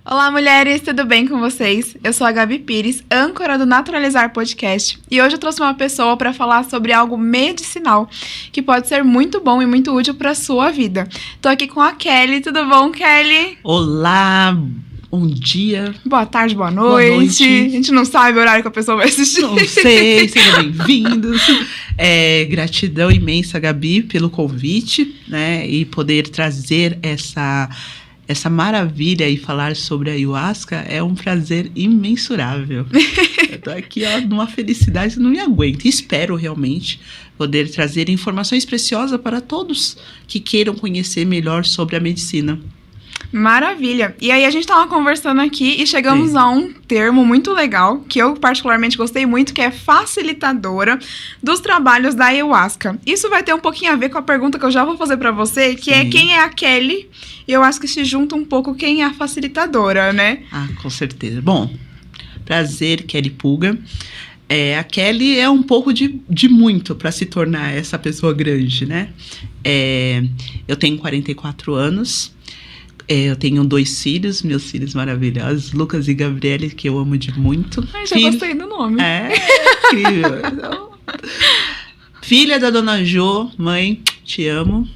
Olá, mulheres, tudo bem com vocês? Eu sou a Gabi Pires, âncora do Naturalizar Podcast, e hoje eu trouxe uma pessoa para falar sobre algo medicinal, que pode ser muito bom e muito útil para a sua vida. Tô aqui com a Kelly, tudo bom, Kelly? Olá, bom dia. Boa tarde, boa noite. Boa noite. A gente não sabe o horário que a pessoa vai assistir. Não sei, sejam bem-vindos. Gratidão imensa, Gabi, pelo convite, né? E poder trazer essa maravilha e falar sobre a ayahuasca é um prazer imensurável. Eu tô aqui, numa felicidade, não me aguento. Espero realmente poder trazer informações preciosas para todos que queiram conhecer melhor sobre a medicina. Maravilha! E aí a gente tava conversando aqui e chegamos a um termo muito legal, que eu particularmente gostei muito, que é facilitadora dos trabalhos da ayahuasca. Isso vai ter um pouquinho a ver com a pergunta que eu já vou fazer pra você, que é quem é a Kelly? E eu acho que se junta um pouco quem é a facilitadora, né? Ah, com certeza. Bom, prazer, Kelly Pulga. A Kelly é um pouco de muito para se tornar essa pessoa grande, né? Eu tenho 44 anos. Eu tenho 2 filhos, meus filhos maravilhosos, Lucas e Gabriele, que eu amo de muito. Ai, já gostei do nome. Incrível. Então, filha da Dona Jo, mãe, te amo.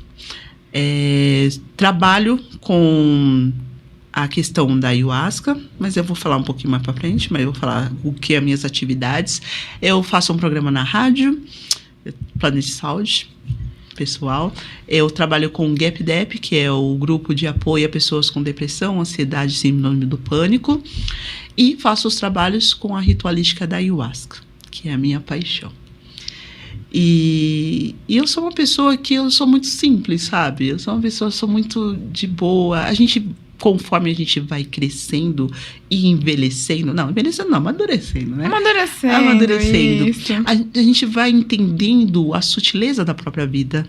Trabalho com a questão da ayahuasca, mas eu vou falar um pouquinho mais para frente, mas eu vou falar o que é as minhas atividades. Eu faço um programa na rádio, Plano de Saúde pessoal. Eu trabalho com o GAPDEP, que é o grupo de apoio a pessoas com depressão, ansiedade e síndrome do pânico. E faço os trabalhos com a ritualística da ayahuasca, que é a minha paixão. E eu sou uma pessoa que eu sou muito simples, sabe? Eu sou uma pessoa que sou muito de boa. Conforme a gente vai crescendo e envelhecendo... Não, envelhecendo não, amadurecendo, né? Amadurecendo. Isso. A gente vai entendendo a sutileza da própria vida.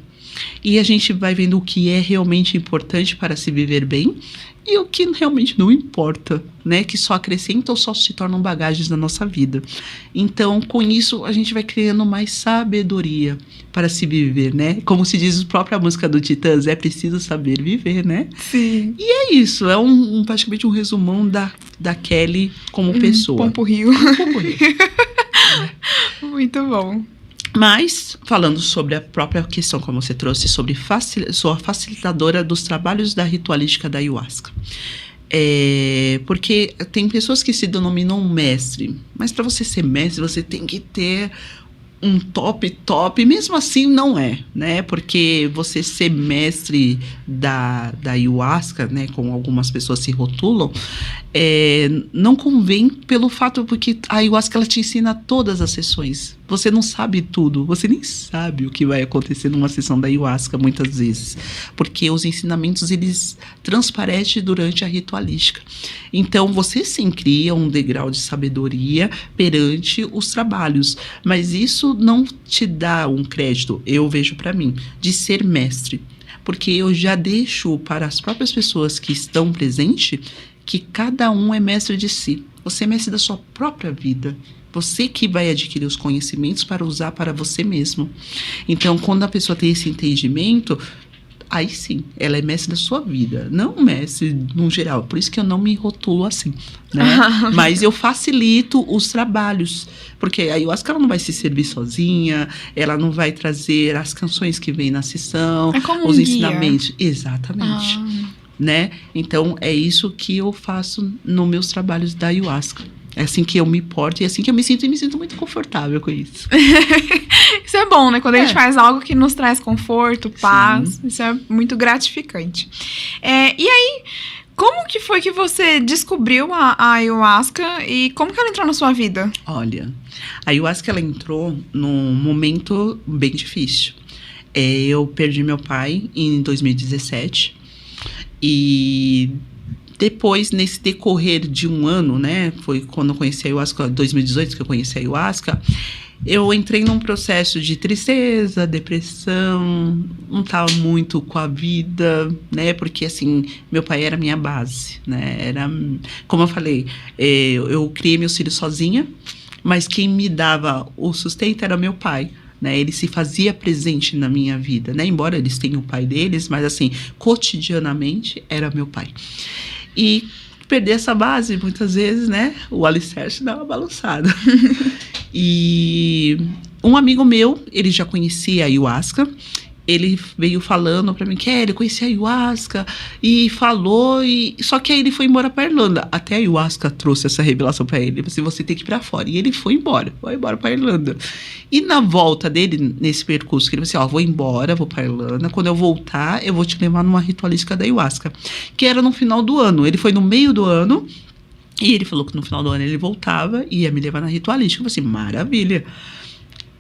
E a gente vai vendo o que é realmente importante para se viver bem e o que realmente não importa, né? Que só acrescenta ou só se tornam bagagens na nossa vida. Então, com isso, a gente vai criando mais sabedoria para se viver, né? Como se diz a própria música do Titãs, é preciso saber viver, né? Sim. E é isso, praticamente um resumão da Kelly como pessoa. Pompo-rio. Pompo-rio. Muito bom. Mas, falando sobre a própria questão, como você trouxe, sobre sou a facilitadora dos trabalhos da ritualística da ayahuasca. Porque tem pessoas que se denominam mestre, mas para você ser mestre, você tem que ter um top, mesmo assim não é, né? Porque você ser mestre da ayahuasca, né? Como algumas pessoas se rotulam, não convém pelo fato porque a ayahuasca ela te ensina todas as sessões. Você não sabe tudo, você nem sabe o que vai acontecer numa sessão da ayahuasca muitas vezes, porque os ensinamentos eles transparecem durante a ritualística. Então você sim cria um degrau de sabedoria perante os trabalhos, mas isso não te dá um crédito, eu vejo para mim, de ser mestre, porque eu já deixo para as próprias pessoas que estão presentes que cada um é mestre de si. Você é mestre da sua própria vida. Você que vai adquirir os conhecimentos para usar para você mesmo. Então, quando a pessoa tem esse entendimento, aí sim, ela é mestre da sua vida, não mestre no geral. Por isso que eu não me rotulo assim, né? Mas eu facilito os trabalhos, porque a ayahuasca ela não vai se servir sozinha, ela não vai trazer as canções que vem na sessão, os ensinamentos. Exatamente. Né? Então, é isso que eu faço nos meus trabalhos da ayahuasca. É assim que eu me porto e é assim que eu me sinto, e me sinto muito confortável com isso. Isso é bom, né? Quando a gente faz algo que nos traz conforto, paz, sim. Isso é muito gratificante. E aí, como que foi que você descobriu a ayahuasca e como que ela entrou na sua vida? Olha, a ayahuasca ela entrou num momento bem difícil. Eu perdi meu pai em 2017 e depois, nesse decorrer de um ano, né, foi quando eu conheci a ayahuasca, 2018 que eu conheci a ayahuasca, eu entrei num processo de tristeza, depressão, não estava muito com a vida, né? Porque, assim, meu pai era minha base, né? Era, como eu falei, eu criei meus filhos sozinha, mas quem me dava o sustento era meu pai, né? Ele se fazia presente na minha vida, né? Embora eles tenham o pai deles, mas, assim, cotidianamente era meu pai. E perder essa base, muitas vezes, né? O alicerce dá uma balançada. E um amigo meu, ele já conhecia a ayahuasca, ele veio falando pra mim que ele conhecia a ayahuasca e falou, só que aí ele foi embora pra Irlanda. Até a ayahuasca trouxe essa revelação pra ele, assim, você tem que ir pra fora. E ele foi embora pra Irlanda. E na volta dele, nesse percurso, ele falou assim, vou embora, vou pra Irlanda, quando eu voltar, eu vou te levar numa ritualística da ayahuasca, que era no final do ano. Ele foi no meio do ano, e ele falou que no final do ano ele voltava e ia me levar na ritualística. Eu falei assim, maravilha.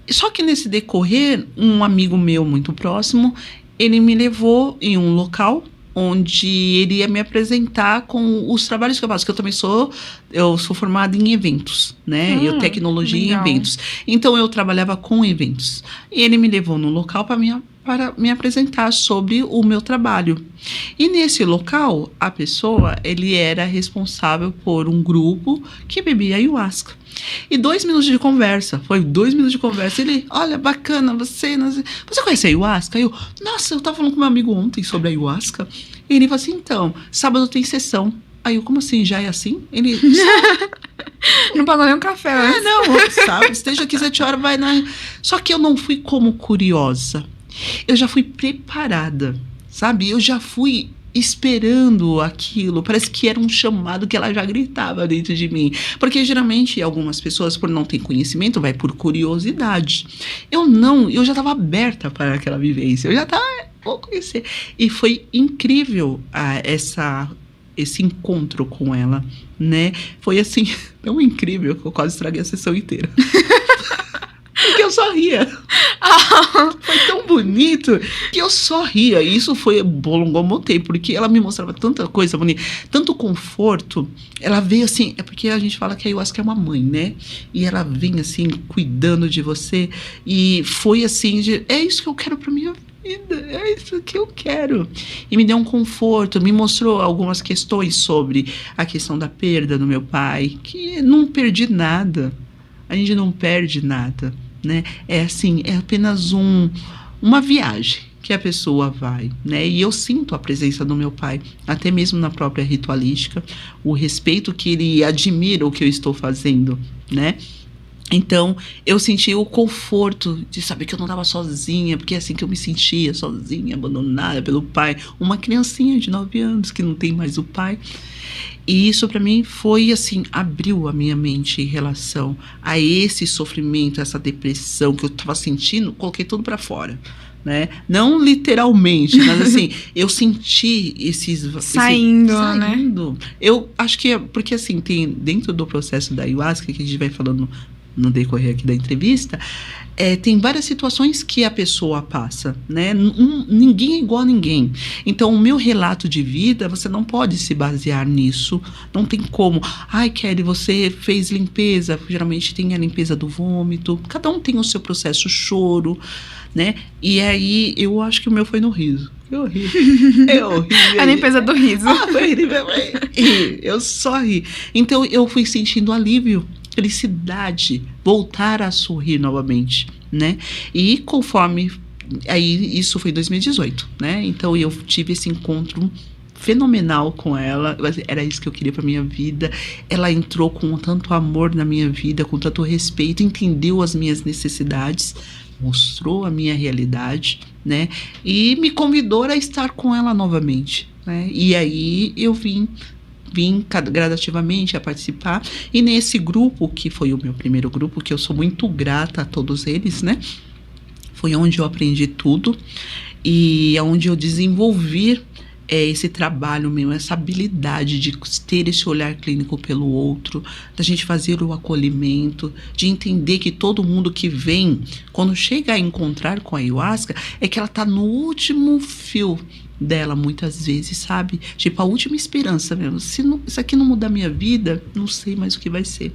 Só que nesse decorrer, um amigo meu muito próximo, ele me levou em um local onde ele ia me apresentar com os trabalhos que eu faço, que eu sou formada em eventos, né? Tecnologia legal. Em eventos. Então, eu trabalhava com eventos. E ele me levou num local para me apresentar sobre o meu trabalho. E nesse local, a pessoa, ele era responsável por um grupo que bebia ayahuasca. E 2 minutos de conversa, ele, olha, bacana, você conhece a ayahuasca? Nossa, eu tava falando com meu amigo ontem sobre a ayahuasca. E ele falou assim, então, sábado tem sessão. Aí eu, como assim, já é assim? Ele, não pagou nem um café antes. Não, sabe, esteja aqui 7 horas, vai na... Só que eu não fui como curiosa. Eu já fui preparada, sabe? Eu já fui esperando aquilo. Parece que era um chamado que ela já gritava dentro de mim. Porque geralmente algumas pessoas, por não ter conhecimento, vai por curiosidade. Eu já estava aberta para aquela vivência. Eu já estava, vou conhecer. E foi incrível esse encontro com ela, né? Foi assim, tão incrível que eu quase estraguei a sessão inteira. Porque eu só ria. Foi tão bonito que eu só ria. E isso prolongou um tempo, porque ela me mostrava tanta coisa bonita, tanto conforto. Ela veio assim, é porque a gente fala que a ayahuasca é uma mãe, né? E ela vem assim, cuidando de você. E foi assim, é isso que eu quero pra minha vida, é isso que eu quero. E me deu um conforto, me mostrou algumas questões sobre a questão da perda do meu pai, que não perdi nada. A gente não perde nada, né? É assim, é apenas uma viagem que a pessoa vai, né? E eu sinto a presença do meu pai, até mesmo na própria ritualística, o respeito que ele admira o que eu estou fazendo, né? Então, eu senti o conforto de saber que eu não estava sozinha, porque é assim que eu me sentia, sozinha, abandonada pelo pai. Uma criancinha de 9 anos que não tem mais o pai. E isso para mim foi assim, abriu a minha mente em relação a esse sofrimento, essa depressão que eu estava sentindo, coloquei tudo para fora, né? Não literalmente, mas assim, eu senti saindo, né? Eu acho que é porque assim, tem dentro do processo da ayahuasca, que a gente vai falando no decorrer aqui da entrevista, tem várias situações que a pessoa passa, né? Ninguém é igual a ninguém. Então, o meu relato de vida, você não pode se basear nisso. Não tem como. Ai, Kelly, você fez limpeza. Geralmente tem a limpeza do vômito. Cada um tem o seu processo, choro, né? E aí, eu acho que o meu foi no riso. Eu ri. A limpeza do riso. Eu só ri. Então, eu fui sentindo alívio, felicidade, voltar a sorrir novamente, né? E conforme... Aí, isso foi em 2018, né? Então, eu tive esse encontro fenomenal com ela. Era isso que eu queria pra minha vida. Ela entrou com tanto amor na minha vida, com tanto respeito, entendeu as minhas necessidades, mostrou a minha realidade, né? E me convidou a estar com ela novamente, né? E aí, eu vim gradativamente a participar, e nesse grupo, que foi o meu primeiro grupo, que eu sou muito grata a todos eles, né? Foi onde eu aprendi tudo, e onde eu desenvolvi esse trabalho meu, essa habilidade de ter esse olhar clínico pelo outro, da gente fazer o acolhimento, de entender que todo mundo que vem, quando chega a encontrar com a ayahuasca, é que ela tá no último fio dela, muitas vezes, sabe? Tipo, a última esperança mesmo. Se isso aqui não mudar minha vida, não sei mais o que vai ser,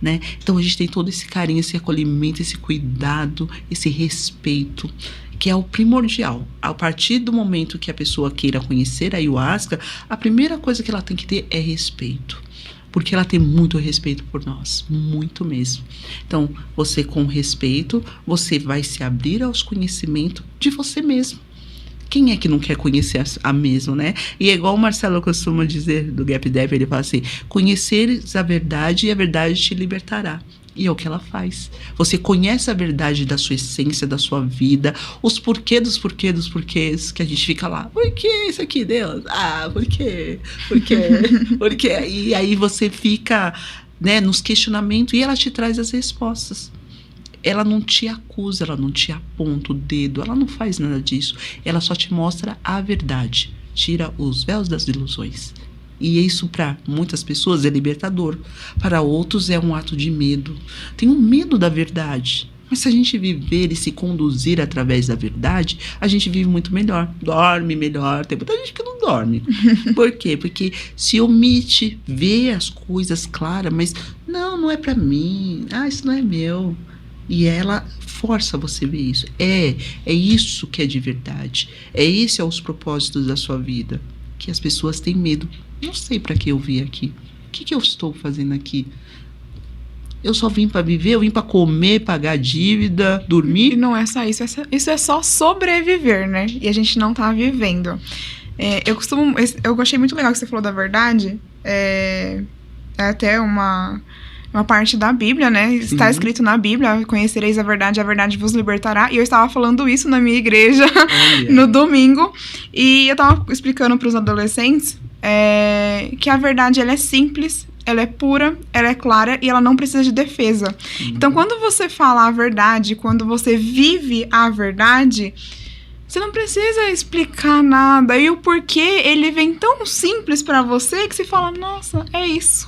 né? Então a gente tem todo esse carinho, esse acolhimento, esse cuidado, esse respeito, que é o primordial. A partir do momento que a pessoa queira conhecer a ayahuasca, a primeira coisa que ela tem que ter é respeito. Porque ela tem muito respeito por nós, muito mesmo. Então, você com respeito, você vai se abrir aos conhecimentos de você mesmo. Quem é que não quer conhecer a mesmo, né? E é igual o Marcelo costuma dizer do Gap Dev, ele fala assim, conheceres a verdade e a verdade te libertará. E é o que ela faz. Você conhece a verdade da sua essência, da sua vida, os porquês, que a gente fica lá. Por que isso aqui, Deus? Ah, por quê? Por quê? Por quê? E aí você fica, né, nos questionamentos e ela te traz as respostas. Ela não te acusa, ela não te aponta o dedo, ela não faz nada disso. Ela só te mostra a verdade. Tira os véus das ilusões. E isso para muitas pessoas é libertador. Para outros é um ato de medo. Tem um medo da verdade. Mas se a gente viver e se conduzir através da verdade, a gente vive muito melhor. Dorme melhor. Tem muita gente que não dorme. Por quê? Porque se omite, vê as coisas claras, mas não é para mim. Ah, isso não é meu. E ela força você a ver isso. É isso que é de verdade. Esse são os propósitos da sua vida. Que as pessoas têm medo. Não sei para que eu vim aqui. O que eu estou fazendo aqui? Eu só vim para viver, eu vim para comer, pagar dívida, dormir. E não é só isso. Isso é só sobreviver, né? E a gente não tá vivendo. Eu gostei muito legal que você falou da verdade. É até uma parte da Bíblia, né? Está escrito na Bíblia, conhecereis a verdade vos libertará. E eu estava falando isso na minha igreja no domingo. E eu estava explicando para os adolescentes que a verdade, ela é simples, ela é pura, ela é clara e ela não precisa de defesa. Então, quando você fala a verdade, quando você vive a verdade, você não precisa explicar nada. E o porquê, ele vem tão simples para você que você fala, nossa, é isso.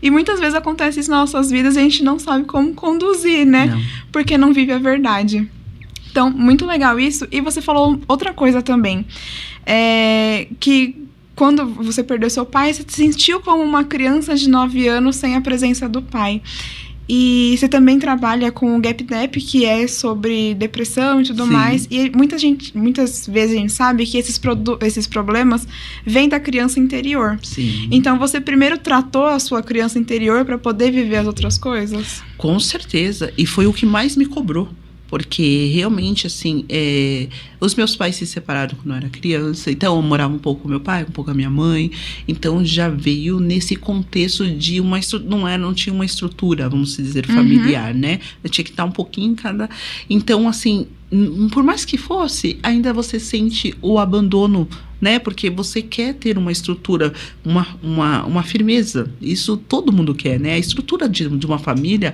E muitas vezes acontece isso nas nossas vidas e a gente não sabe como conduzir, né? Não. Porque não vive a verdade. Então, muito legal isso. E você falou outra coisa também. Que quando você perdeu seu pai, você se sentiu como uma criança de 9 anos sem a presença do pai. E você também trabalha com o Gap Therapy, que é sobre depressão e tudo mais. E muitas vezes a gente sabe que esses problemas vêm da criança interior. Sim. Então, você primeiro tratou a sua criança interior para poder viver as outras coisas? Com certeza. E foi o que mais me cobrou. Porque realmente, assim, os meus pais se separaram quando eu era criança. Então, eu morava um pouco com meu pai, um pouco com a minha mãe. Então, já veio nesse contexto de não tinha uma estrutura, vamos dizer, familiar, né? Eu tinha que estar um pouquinho em cada... Então, assim, por mais que fosse, ainda você sente o abandono, né? Porque você quer ter uma estrutura, uma firmeza. Isso todo mundo quer, né? A estrutura de uma família...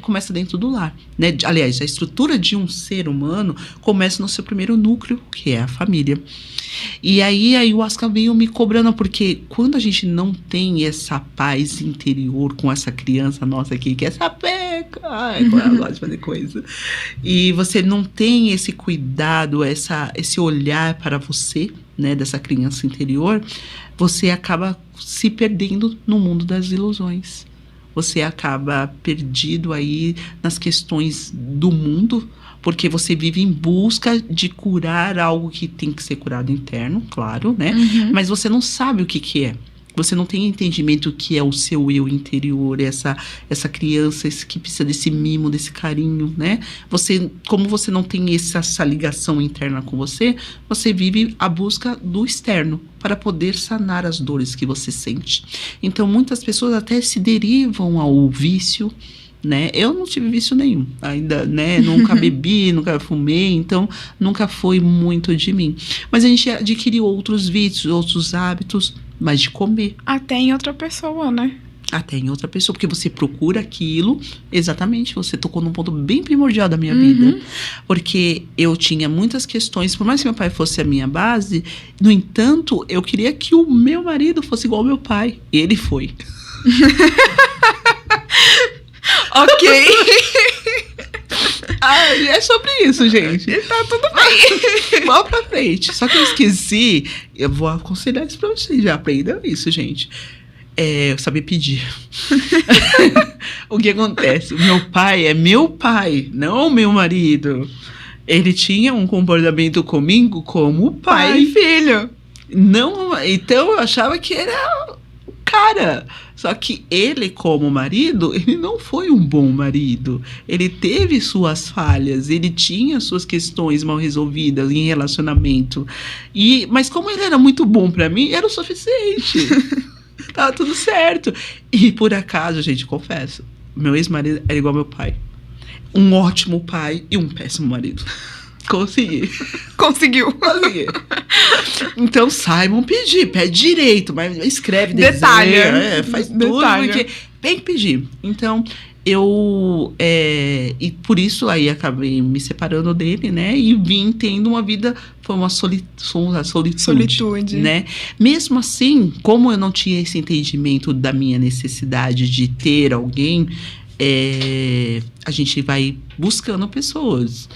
começa dentro do lar, né? Aliás, a estrutura de um ser humano começa no seu primeiro núcleo, que é a família. E aí a ayahuasca veio me cobrando, porque quando a gente não tem essa paz interior com essa criança nossa aqui, que é essa peca, como ela gosta de fazer coisa, e você não tem esse cuidado, esse olhar para você, né, dessa criança interior, você acaba se perdendo no mundo das ilusões. Você acaba perdido aí nas questões do mundo, porque você vive em busca de curar algo que tem que ser curado interno, claro, né? Mas você não sabe o que é. Você não tem entendimento do que é o seu eu interior, essa criança que precisa desse mimo, desse carinho, né? Como você não tem essa ligação interna com você vive a busca do externo para poder sanar as dores que você sente. Então, muitas pessoas até se derivam ao vício, né? Eu não tive vício nenhum ainda, né? Nunca bebi, nunca fumei, então nunca foi muito de mim. Mas a gente adquiriu outros vícios, outros hábitos, mas de comer. Até em outra pessoa, né? Até em outra pessoa, porque você procura aquilo, exatamente, você tocou num ponto bem primordial da minha vida, porque eu tinha muitas questões, por mais que meu pai fosse a minha base, no entanto, eu queria que o meu marido fosse igual ao meu pai, e ele foi. Ok. É sobre isso, gente. Tá tudo bem. Vamos pra frente. Só que eu esqueci, eu vou aconselhar isso pra vocês, já aprendam isso, gente. Saber pedir. O que acontece? O meu pai é meu pai, não o meu marido. Ele tinha um comportamento comigo como Pai e pai. filho. Não, então eu achava que era o cara. Só que ele, como marido, ele não foi um bom marido. Ele teve suas falhas, ele tinha suas questões mal resolvidas em relacionamento. Mas como ele era muito bom pra mim, era o suficiente. Tava tudo certo. E por acaso, gente, confesso, meu ex-marido era igual ao meu pai. Um ótimo pai e um péssimo marido. Consegui. Conseguiu. Consegui. Então, Simon, pede direito, mas escreve, Detalha. desenha, faz tudo, porque tem que pedir. Então, e por isso aí acabei me separando dele, né? E vim tendo uma vida, foi uma solitude, né? Mesmo assim, como eu não tinha esse entendimento da minha necessidade de ter alguém, a gente vai buscando pessoas.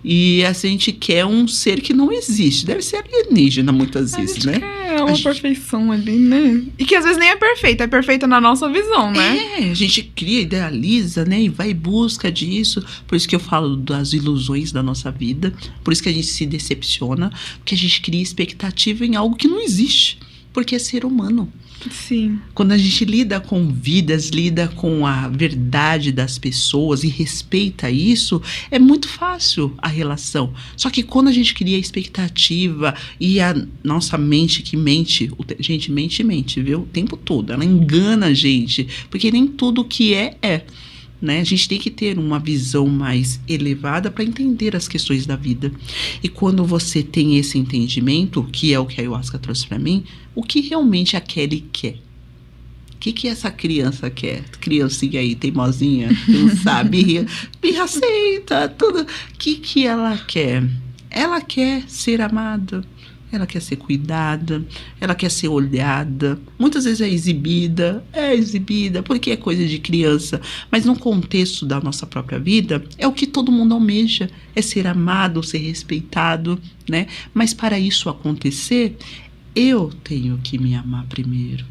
E a gente quer um ser que não existe. Deve ser alienígena muitas vezes, né? É uma perfeição ali, né? E que às vezes nem é perfeita na nossa visão, né? A gente cria, idealiza, né? E vai em busca disso. Por isso que eu falo das ilusões da nossa vida. Por isso que a gente se decepciona. Porque a gente cria expectativa em algo que não existe. Porque é ser humano. Sim. Quando a gente lida com vidas, lida com a verdade das pessoas e respeita isso, é muito fácil a relação. Só que quando a gente cria expectativa e a nossa mente que mente, gente, mente, viu? O tempo todo. Ela engana a gente, porque nem tudo que é. Né? A gente tem que ter uma visão mais elevada para entender as questões da vida. E quando você tem esse entendimento, que é o que a Ayahuasca trouxe para mim, o que realmente a Kelly quer? O que essa criança quer? Criancinha aí, teimosinha, que não sabe, aceita, tudo. O que ela quer? Ela quer ser amada. Ela quer ser cuidada, ela quer ser olhada. Muitas vezes é exibida, porque é coisa de criança. Mas no contexto da nossa própria vida, é o que todo mundo almeja. É ser amado, ser respeitado, né? Mas para isso acontecer, eu tenho que me amar primeiro.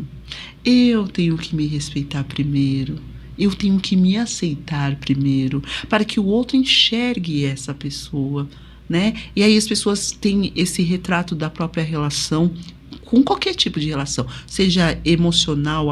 Eu tenho que me respeitar primeiro. Eu tenho que me aceitar primeiro, para que o outro enxergue essa pessoa, né? E aí as pessoas têm esse retrato da própria relação com qualquer tipo de relação, seja emocional,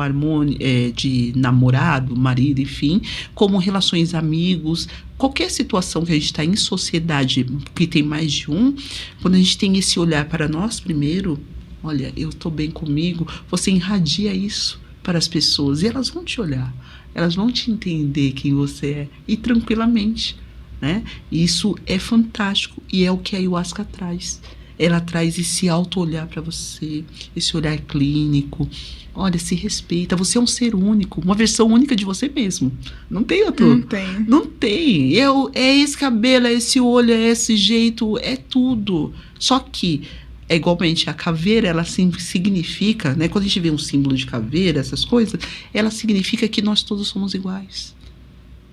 de namorado, marido, enfim, como relações amigos, qualquer situação que a gente está em sociedade, que tem mais de um, quando a gente tem esse olhar para nós primeiro, olha, eu estou bem comigo, você irradia isso para as pessoas e elas vão te olhar, elas vão te entender quem você é, e tranquilamente. Né? Isso é fantástico e é o que a Ayahuasca traz. Ela traz esse auto-olhar para você, esse olhar clínico. Olha, se respeita, você é um ser único, uma versão única de você mesmo. Não tem outro. Não tem. É esse cabelo, é esse olho, é esse jeito, é tudo. Só que, igualmente, a caveira, ela significa, né? Quando a gente vê um símbolo de caveira, essas coisas, ela significa que nós todos somos iguais.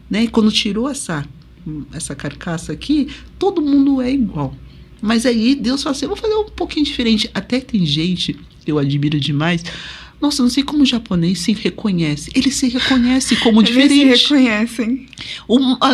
Né? E quando tirou essa carcaça aqui, todo mundo é igual. Mas aí Deus fala assim, eu vou fazer um pouquinho diferente. Até tem gente que eu admiro demais. Nossa, não sei como o japonês se reconhece. Eles se reconhecem como diferente. Eles se reconhecem.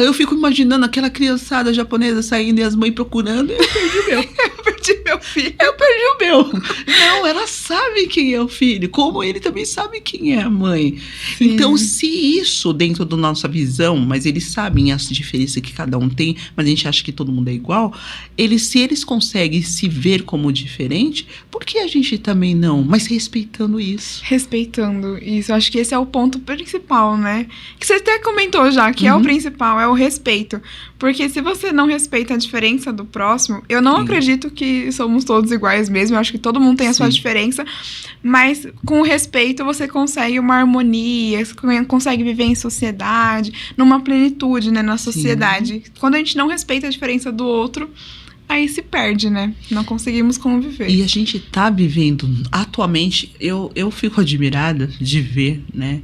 Eu fico imaginando aquela criançada japonesa saindo e as mães procurando. Eu perdi o meu. Eu perdi meu filho. Eu perdi o meu. Não, ela sabe quem é o filho. Como ele também sabe quem é a mãe. Sim. Então, se isso dentro da nossa visão, mas eles sabem as diferenças que cada um tem, mas a gente acha que todo mundo é igual, se eles conseguem se ver como diferente, por que a gente também não? Mas respeitando isso. Respeitando isso, eu acho que esse é o ponto principal, né? Que você até comentou já, que é o principal, é o respeito. Porque se você não respeita a diferença do próximo, eu não acredito que somos todos iguais mesmo, eu acho que todo mundo tem a sua diferença, mas com o respeito você consegue uma harmonia, você consegue viver em sociedade, numa plenitude, né, na sociedade. Quando a gente não respeita a diferença do outro, aí se perde, né? Não conseguimos conviver. E a gente tá vivendo, atualmente, eu fico admirada de ver, né?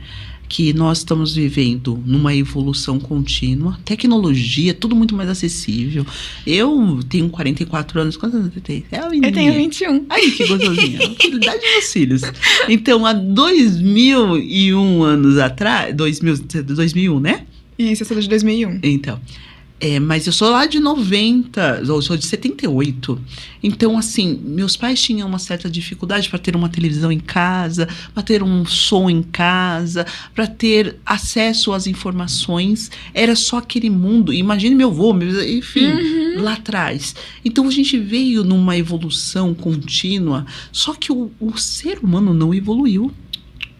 que nós estamos vivendo numa evolução contínua, tecnologia, tudo muito mais acessível. Eu tenho 44 anos, quantos anos você tem? É a Eu tenho 21. Ai, que gostosinha. Idade dos meus filhos. Então, há 2001 anos atrás, 2001, né? Isso, eu sou de 2001. Então, mas eu sou lá de 90, eu sou de 78. Então, assim, meus pais tinham uma certa dificuldade para ter uma televisão em casa, para ter um som em casa, para ter acesso às informações. Era só aquele mundo. Imagine meu avô, enfim, lá atrás. Então, a gente veio numa evolução contínua, só que o ser humano não evoluiu.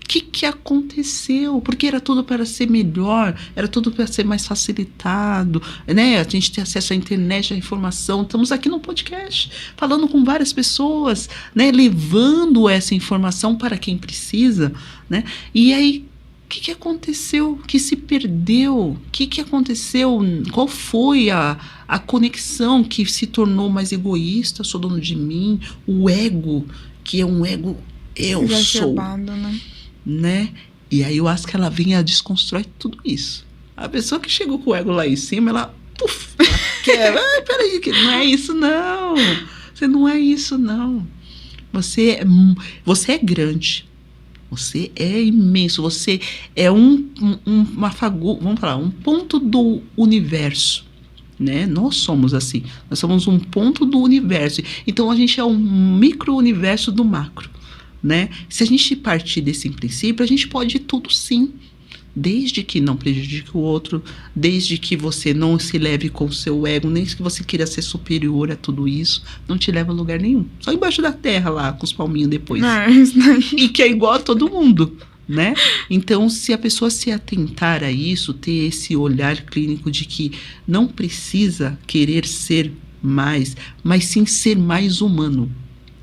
O que aconteceu? Porque era tudo para ser melhor, era tudo para ser mais facilitado, né? A gente tem acesso à internet, à informação. Estamos aqui no podcast, falando com várias pessoas, né? Levando essa informação para quem precisa, né? E aí, o que aconteceu? O que se perdeu? O que aconteceu? Qual foi a conexão que se tornou mais egoísta? Sou dono de mim. O ego, que é um ego, eu sou. Né? E aí eu acho que ela vem a desconstrói tudo isso. A pessoa que chegou com o ego lá em cima, ela quebra. Peraí, que não é isso não. Você não é isso não. Você é grande. Você é imenso. Você é uma fagulha, vamos falar, um ponto do universo. Né? Nós somos assim. Nós somos um ponto do universo. Então a gente é um micro-universo do macro. Né? Se a gente partir desse princípio, a gente pode tudo sim, desde que não prejudique o outro, desde que você não se leve com o seu ego, nem que você queira ser superior a tudo isso, não te leva a lugar nenhum, só embaixo da terra lá, com os palminhos depois, e que é igual a todo mundo, né? Então, se a pessoa se atentar a isso, ter esse olhar clínico de que não precisa querer ser mais, mas sim ser mais humano.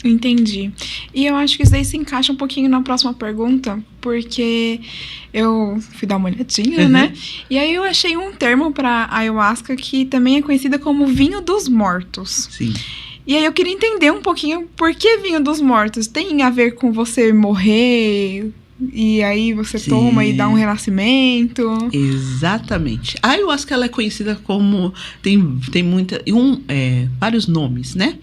Entendi. E eu acho que isso daí se encaixa um pouquinho na próxima pergunta, porque eu fui dar uma olhadinha, né? E aí eu achei um termo para ayahuasca que também é conhecida como vinho dos mortos. Sim. E aí eu queria entender um pouquinho por que vinho dos mortos. Tem a ver com você morrer e aí você toma e dá um renascimento? Exatamente. A ayahuasca ela é conhecida como... Tem muita... vários nomes, né?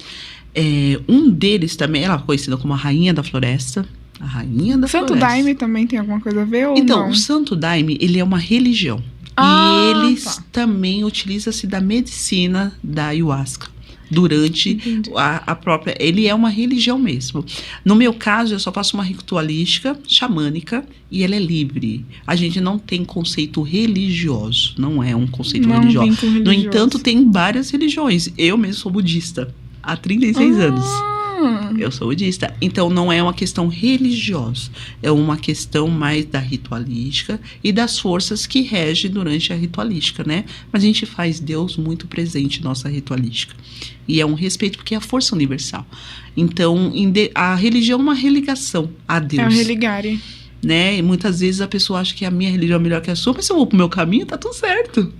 Um deles também, ela é conhecida como a Rainha da Floresta. A Rainha da Floresta. Santo Daime também tem alguma coisa a ver ou então, não? O Santo Daime, ele é uma religião. E eles também utilizam-se da medicina da ayahuasca. Durante a própria... Ele é uma religião mesmo. No meu caso, eu só faço uma ritualística xamânica e ela é livre. A gente não tem conceito religioso. Não é um conceito religioso. No entanto, tem várias religiões. Eu mesmo sou budista. Há 36 anos. Eu sou budista. Então, não é uma questão religiosa. É uma questão mais da ritualística e das forças que regem durante a ritualística, né? Mas a gente faz Deus muito presente em nossa ritualística. E é um respeito, porque é a força universal. Então, a religião é uma religação a Deus. É um religare. Né? E muitas vezes a pessoa acha que a minha religião é melhor que a sua, mas se eu vou pro meu caminho, tá tudo certo.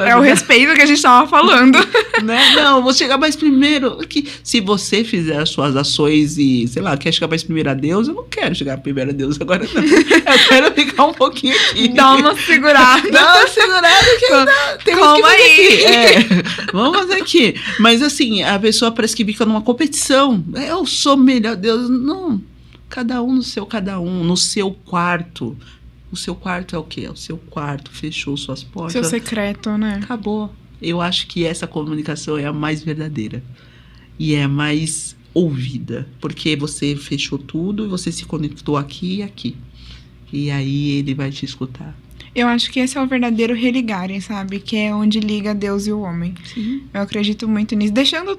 É o respeito que a gente estava falando. Né? Não, vou chegar mais primeiro. Que se você fizer as suas ações e, sei lá, quer chegar mais primeiro a Deus, eu não quero chegar primeiro a Deus agora, não. Eu quero ficar um pouquinho aqui. Dá uma segurada. Dá uma segurada que temos que fazer aqui. Vamos fazer aqui. Mas assim, a pessoa parece que fica numa competição. Eu sou melhor, Deus. Não. Cada um no seu quarto. O seu quarto é o quê? O seu quarto fechou suas portas. Seu secreto, né? Acabou. Eu acho que essa comunicação é a mais verdadeira. E é a mais ouvida. Porque você fechou tudo e você se conectou aqui e aqui. E aí ele vai te escutar. Eu acho que esse é o verdadeiro religare, sabe? Que é onde liga Deus e o homem. Sim. Eu acredito muito nisso. Deixando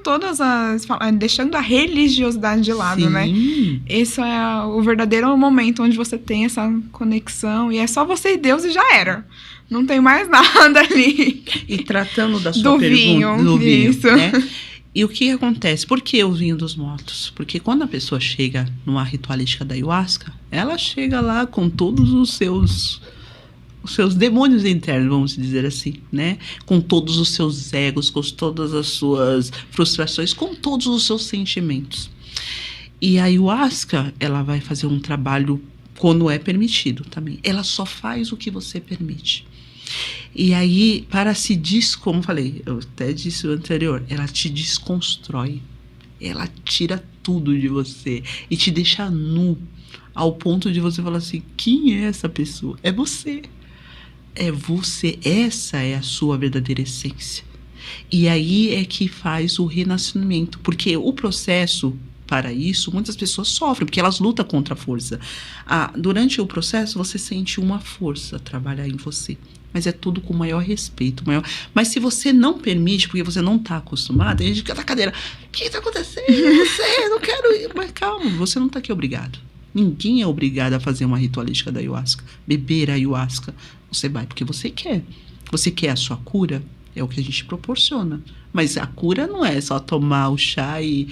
a religiosidade de lado, Sim. né? Esse é o verdadeiro momento onde você tem essa conexão. E é só você e Deus e já era. Não tem mais nada ali. E tratando da sua pergunta... Vinho, do vinho, isso. Né? E o que acontece? Por que o vinho dos mortos? Porque quando a pessoa chega numa ritualística da ayahuasca, ela chega lá com todos os seus demônios internos, vamos dizer assim, né? Com todos os seus egos, com todas as suas frustrações, com todos os seus sentimentos. E a ayahuasca, ela vai fazer um trabalho quando é permitido também. Ela só faz o que você permite. E aí, como falei, eu até disse o anterior, ela te desconstrói. Ela tira tudo de você e te deixa nu, ao ponto de você falar assim, quem é essa pessoa? É você. É você. Essa é a sua verdadeira essência. E aí é que faz o renascimento. Porque o processo, para isso, muitas pessoas sofrem, porque elas lutam contra a força. Durante o processo, você sente uma força trabalhar em você. Mas é tudo com maior respeito. Mas se você não permite, porque você não está acostumado, a gente fica na cadeira, o que está acontecendo? Eu não quero ir. Mas calma, você não está aqui obrigado. Ninguém é obrigado a fazer uma ritualística da ayahuasca. Beber a ayahuasca. Você vai porque você quer. Você quer a sua cura? É o que a gente proporciona. Mas a cura não é só tomar o chá e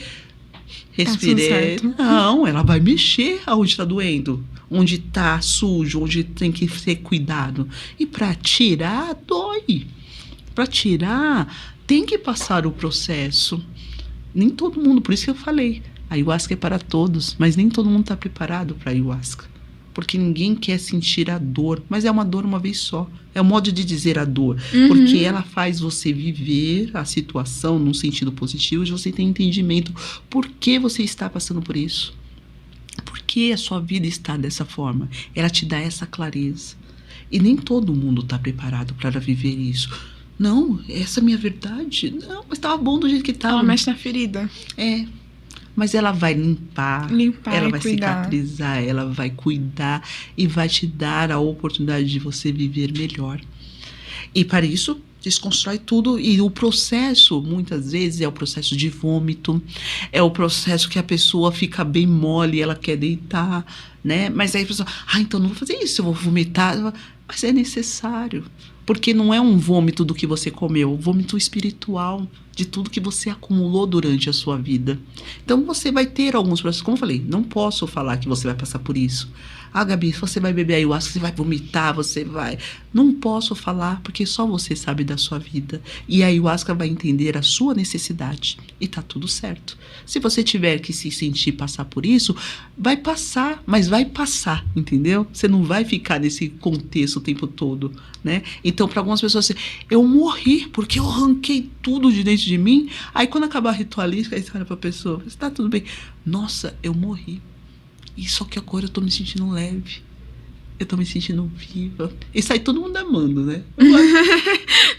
respirar. Não, ela vai mexer aonde está doendo. Onde está sujo, onde tem que ser cuidado. E para tirar, dói. Para tirar, tem que passar o processo. Nem todo mundo, por isso que eu falei. A ayahuasca é para todos, mas nem todo mundo está preparado para a ayahuasca. Porque ninguém quer sentir a dor, mas é uma dor uma vez só. É o modo de dizer a dor. Porque ela faz você viver a situação num sentido positivo, de você ter entendimento por que você está passando por isso. Por que a sua vida está dessa forma? Ela te dá essa clareza. E nem todo mundo está preparado para viver isso. Não, essa é a minha verdade. Não, mas estava bom do jeito que estava. Ela mexe na ferida. Mas ela vai limpar, ela vai cuidar. Cicatrizar, ela vai cuidar e vai te dar a oportunidade de você viver melhor. E para isso, desconstrói tudo. E o processo, muitas vezes, é o processo de vômito, é o processo que a pessoa fica bem mole, ela quer deitar, né? Mas aí a pessoa, então não vou fazer isso, eu vou vomitar. Mas é necessário. Porque não é um vômito do que você comeu, é um vômito espiritual de tudo que você acumulou durante a sua vida. Então você vai ter alguns processos, como eu falei, não posso falar que você vai passar por isso. Gabi, você vai beber ayahuasca, você vai vomitar, você vai... Não posso falar, porque só você sabe da sua vida. E a ayahuasca vai entender a sua necessidade. E tá tudo certo. Se você tiver que se sentir passar por isso, vai passar, mas vai passar, entendeu? Você não vai ficar nesse contexto o tempo todo, né? Então, para algumas pessoas, assim, eu morri porque eu arranquei tudo de dentro de mim. Aí, quando acabar a ritualística, aí você olha pra pessoa, tá tudo bem. Nossa, eu morri. E só que agora eu tô me sentindo leve. Eu tô me sentindo viva. E sai todo mundo amando, né?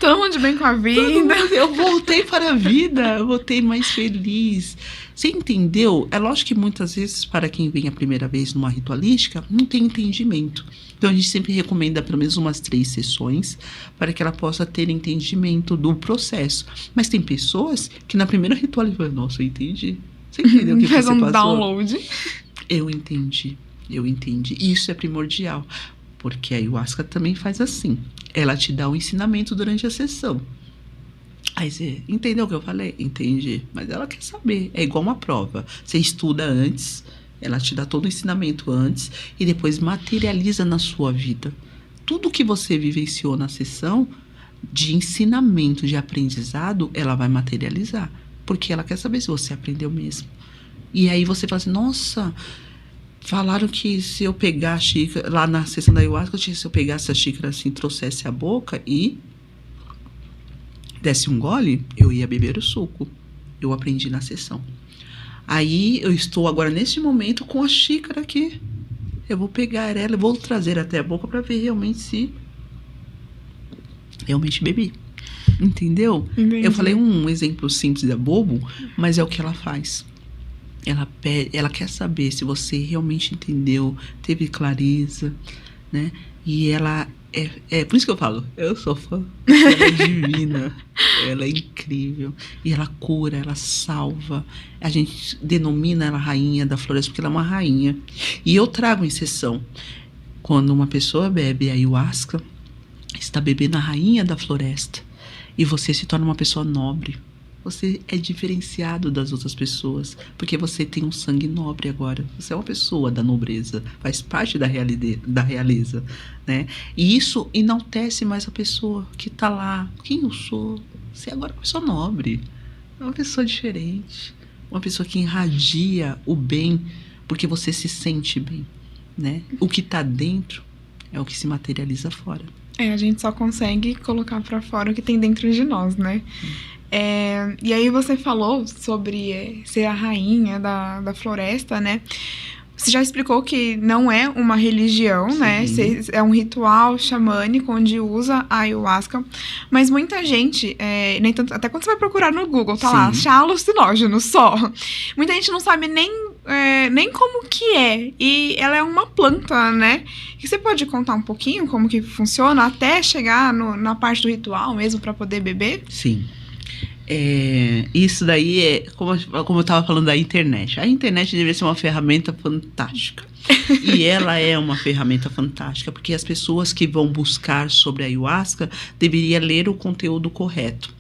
Todo mundo de bem com a vida. Eu voltei para a vida. Eu voltei mais feliz. Você entendeu? É lógico que muitas vezes, para quem vem a primeira vez numa ritualística, não tem entendimento. Então, a gente sempre recomenda pelo menos umas 3 sessões para que ela possa ter entendimento do processo. Mas tem pessoas que na primeira ritualística, nossa, eu entendi. Você entendeu o que faz você passou? Download. Eu entendi. Isso é primordial, porque a ayahuasca também faz assim. Ela te dá um ensinamento durante a sessão. Aí você entendeu o que eu falei? Entendi. Mas ela quer saber. É igual uma prova. Você estuda antes, ela te dá todo o ensinamento antes e depois materializa na sua vida. Tudo que você vivenciou na sessão de ensinamento, de aprendizado, ela vai materializar. Porque ela quer saber se você aprendeu mesmo. E aí você fala assim, nossa, falaram que se eu pegar a xícara, lá na sessão da ayahuasca, se eu pegasse a xícara assim, trouxesse a boca e desse um gole, eu ia beber o suco. Eu aprendi na sessão. Aí eu estou agora, nesse momento, com a xícara aqui. Eu vou pegar ela, vou trazer até a boca para ver realmente se realmente bebi. Entendeu? Entendi. Eu falei um exemplo simples, é bobo, mas é o que ela faz. Ela quer saber se você realmente entendeu, teve clareza, né? E ela por isso que eu falo, eu sou fã. Ela é divina, ela é incrível. E ela cura, ela salva. A gente denomina ela rainha da floresta, porque ela é uma rainha. E eu trago em sessão, quando uma pessoa bebe ayahuasca, está bebendo a rainha da floresta. E você se torna uma pessoa nobre. Você é diferenciado das outras pessoas, porque você tem um sangue nobre agora. Você é uma pessoa da nobreza, faz parte da realeza, né? E isso enaltece mais a pessoa que está lá. Quem eu sou? Você agora é uma pessoa nobre, é uma pessoa diferente, uma pessoa que irradia o bem, porque você se sente bem. né? O que tá dentro é o que se materializa fora. A gente só consegue colocar pra fora o que tem dentro de nós, né? E aí você falou sobre ser a rainha da floresta, né? Você já explicou que não é uma religião, sim, né? É um ritual xamânico onde usa a ayahuasca. Mas muita gente, nem tanto, até quando você vai procurar no Google, tá, sim, lá, chá alucinógeno só. Muita gente não sabe nem como que é. E ela é uma planta, né? E você pode contar um pouquinho como que funciona até chegar na parte do ritual mesmo para poder beber? Sim. Isso daí é, como eu estava falando da internet. A internet deveria ser uma ferramenta fantástica. E ela é uma ferramenta fantástica, porque as pessoas que vão buscar sobre a ayahuasca deveriam ler o conteúdo correto.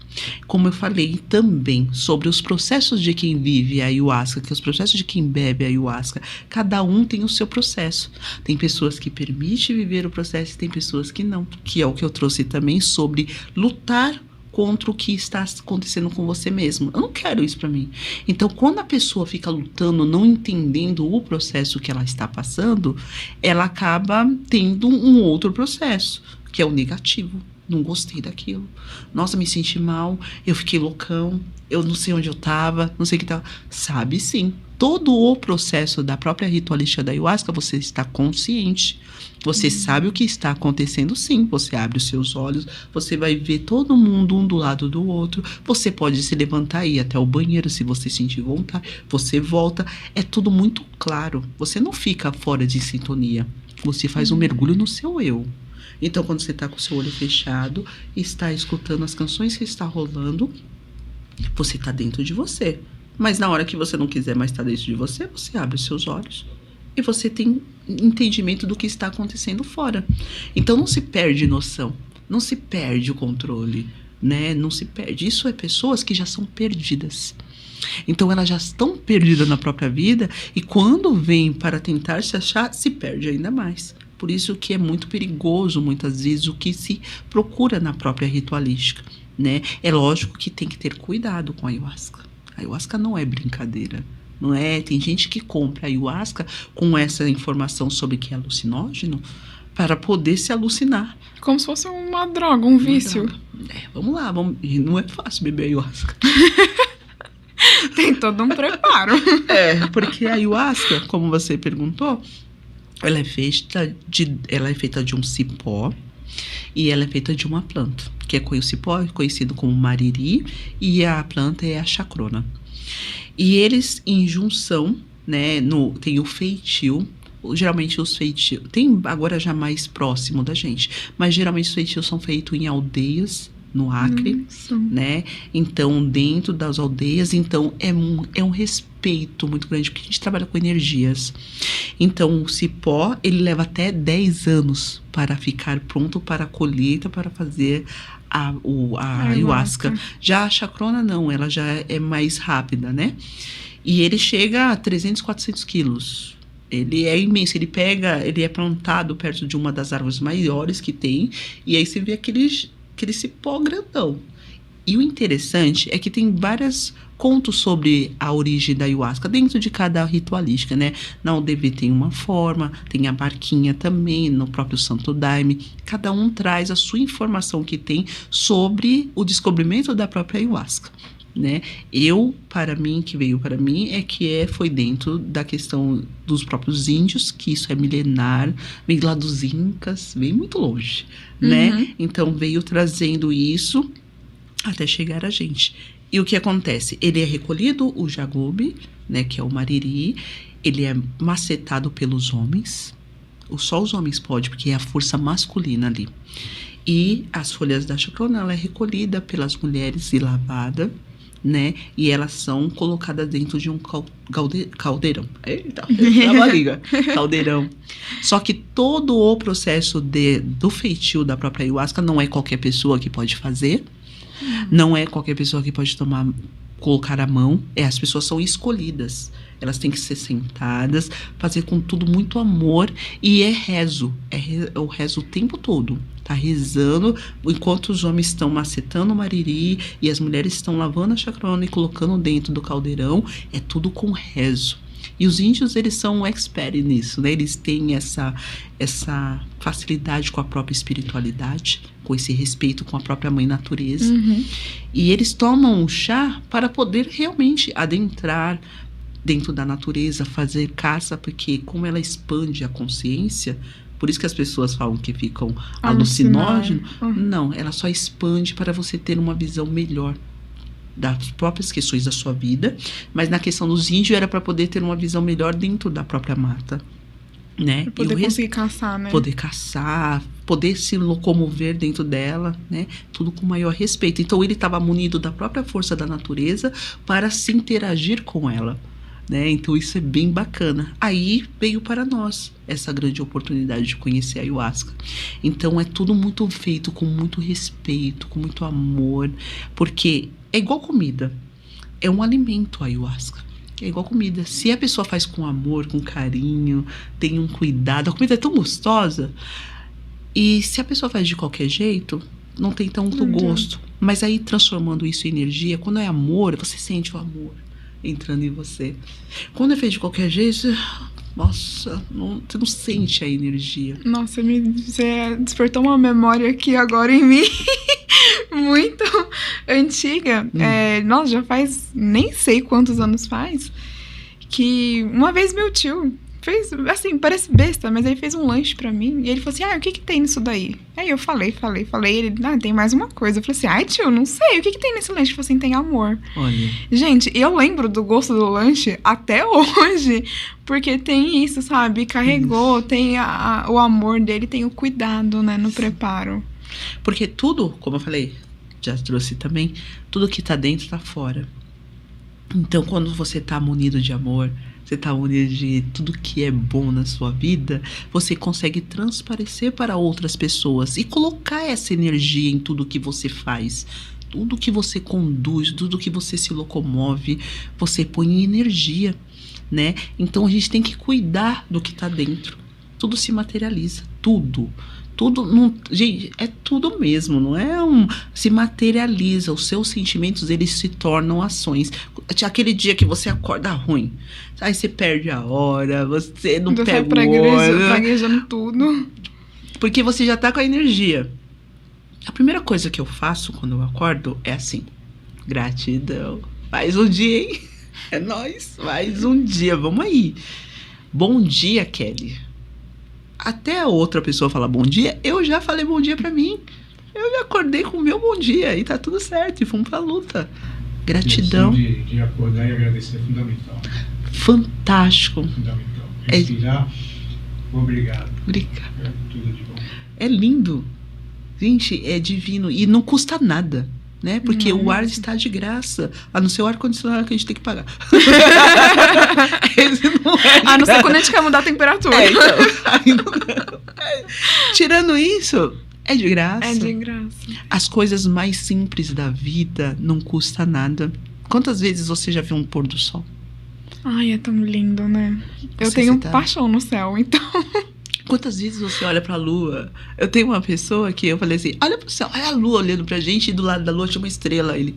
Como eu falei também sobre os processos de quem vive a ayahuasca, que os processos de quem bebe a ayahuasca, cada um tem o seu processo. Tem pessoas que permitem viver o processo e tem pessoas que não, que é o que eu trouxe também sobre lutar contra o que está acontecendo com você mesmo. Eu não quero isso para mim. Então, quando a pessoa fica lutando, não entendendo o processo que ela está passando, ela acaba tendo um outro processo, que é o negativo. Não gostei daquilo. Nossa, me senti mal, eu fiquei loucão, eu não sei onde eu tava, não sei o que tava. Sabe sim. Todo o processo da própria ritualística da ayahuasca, você está consciente. Você sabe o que está acontecendo, sim. Você abre os seus olhos, você vai ver todo mundo um do lado do outro. Você pode se levantar e ir até o banheiro se você sentir vontade. Você volta. É tudo muito claro. Você não fica fora de sintonia. Você faz um mergulho no seu eu. Então, quando você está com o seu olho fechado e está escutando as canções que está rolando, você está dentro de você. Mas na hora que você não quiser mais estar dentro de você, você abre os seus olhos e você tem entendimento do que está acontecendo fora. Então não se perde noção, não se perde o controle, né? Não se perde. Isso é pessoas que já são perdidas. Então elas já estão perdidas na própria vida e quando vêm para tentar se achar, se perde ainda mais. Por isso que é muito perigoso, muitas vezes, o que se procura na própria ritualística, né? É lógico que tem que ter cuidado com a ayahuasca. A ayahuasca não é brincadeira, não é? Tem gente que compra a ayahuasca com essa informação sobre que é alucinógeno para poder se alucinar. Como se fosse uma droga, um vício. Droga. Vamos lá, não é fácil beber ayahuasca. Tem todo um preparo. Porque a ayahuasca, como você perguntou, ela é feita de um cipó e ela é feita de uma planta, que o cipó é conhecido como mariri e a planta é a chacrona. E eles, em junção, né, tem o feitio, geralmente os feitios, tem agora já mais próximo da gente, mas geralmente os feitios são feitos em aldeias, no Acre, né? Então, dentro das aldeias, então é um respeito muito grande, porque a gente trabalha com energias. Então, o cipó, ele leva até 10 anos para ficar pronto para a colheita, para fazer a ayahuasca. Já a chacrona, não, ela já é mais rápida, né? E ele chega a 300, 400 quilos. Ele é imenso, ele é plantado perto de uma das árvores maiores que tem, e aí você vê aquele cipó grandão. E o interessante é que tem vários contos sobre a origem da ayahuasca dentro de cada ritualística, né? Na UDV tem uma forma, tem a barquinha também, no próprio Santo Daime. Cada um traz a sua informação que tem sobre o descobrimento da própria ayahuasca, né? Que veio para mim, foi dentro da questão dos próprios índios, que isso é milenar, vem lá dos incas, vem muito longe, né? Então veio trazendo isso até chegar a gente. E o que acontece? Ele é recolhido, o jagube, né, que é o mariri, ele é macetado pelos homens, só os homens podem, porque é a força masculina ali. E as folhas da chacrona, ela é recolhida pelas mulheres e lavada, né? E elas são colocadas dentro de um caldeirão. Eita, liga. Caldeirão. Só que todo o processo do feitio da própria ayahuasca não é qualquer pessoa que pode fazer. Não é qualquer pessoa que pode colocar a mão. As pessoas são escolhidas. Elas têm que ser sentadas, fazer com tudo muito amor. E é rezo. Eu rezo o tempo todo. Tá rezando, enquanto os homens estão macetando o mariri e as mulheres estão lavando a chacrona e colocando dentro do caldeirão, é tudo com rezo. E os índios, eles são expert nisso, né? Eles têm essa facilidade com a própria espiritualidade, com esse respeito com a própria mãe natureza. E eles tomam o chá para poder realmente adentrar dentro da natureza, fazer caça, porque como ela expande a consciência, por isso que as pessoas falam que ficam alucinógenos. Não, ela só expande para você ter uma visão melhor das próprias questões da sua vida, mas na questão dos índios era para poder ter uma visão melhor dentro da própria mata, né? Pra poder conseguir caçar, né? Poder caçar, poder se locomover dentro dela, né? Tudo com maior respeito. Então ele estava munido da própria força da natureza para se interagir com ela, né? Então isso é bem bacana. Aí veio para nós essa grande oportunidade de conhecer a ayahuasca. Então é tudo muito feito com muito respeito, com muito amor, porque é igual comida, é um alimento a ayahuasca. É igual comida. Se a pessoa faz com amor, com carinho, tem um cuidado, a comida é tão gostosa. E se a pessoa faz de qualquer jeito, não tem tanto gosto. Mas aí transformando isso em energia, quando é amor, você sente o amor entrando em você. Quando é feito de qualquer jeito, nossa, você não sente a energia. Nossa, você despertou uma memória aqui agora em mim. Muito antiga. Nossa, já faz nem sei quantos anos faz. Que uma vez meu tio fez, assim, parece besta, mas ele fez um lanche pra mim. E ele falou assim, o que tem nisso daí? Aí eu falei. Ele, tem mais uma coisa. Eu falei assim, ai tio, não sei, o que tem nesse lanche? Ele falou assim, tem amor. Olha. Gente, eu lembro do gosto do lanche até hoje, porque tem isso, sabe? Carregou, tem o amor dele, tem o cuidado, né, no preparo. Porque tudo, como eu falei, já trouxe também, tudo que tá dentro tá fora. Então, quando você tá munido de amor, você tá munido de tudo que é bom na sua vida, você consegue transparecer para outras pessoas e colocar essa energia em tudo que você faz. Tudo que você conduz, tudo que você se locomove, você põe em energia, né? Então, a gente tem que cuidar do que tá dentro. Tudo se materializa, tudo. Gente, é tudo mesmo, não é se materializa, os seus sentimentos, eles se tornam ações. Aquele dia que você acorda ruim, aí você perde a hora, você não pega o ônibus, praguejando tudo. porque você já tá com a energia. A primeira coisa que eu faço quando eu acordo é assim, gratidão, mais um dia, hein? É nóis, mais um dia, vamos aí. Bom dia, Kelly. Até a outra pessoa falar bom dia, eu já falei bom dia pra mim. Eu já acordei com o meu bom dia e tá tudo certo, e fomos pra luta. Gratidão. De acordar e agradecer é fundamental. Fantástico. Fundamental. Respirar, obrigado. Obrigado. É tudo de bom. É lindo. Gente, é divino. E não custa nada, né? Porque o ar está de graça. A não ser o ar-condicionado que a gente tem que pagar. Esse não é. A não ser quando a gente quer mudar a temperatura. Então, aí não. Tirando isso, é de graça. É de graça. As coisas mais simples da vida não custa nada. Quantas vezes você já viu um pôr do sol? Ai, é tão lindo, né? Eu tenho paixão no céu, então. Quantas vezes você olha pra lua? Eu tenho uma pessoa que eu falei assim, olha pro céu, olha a lua olhando pra gente, e do lado da lua tinha uma estrela. Ele,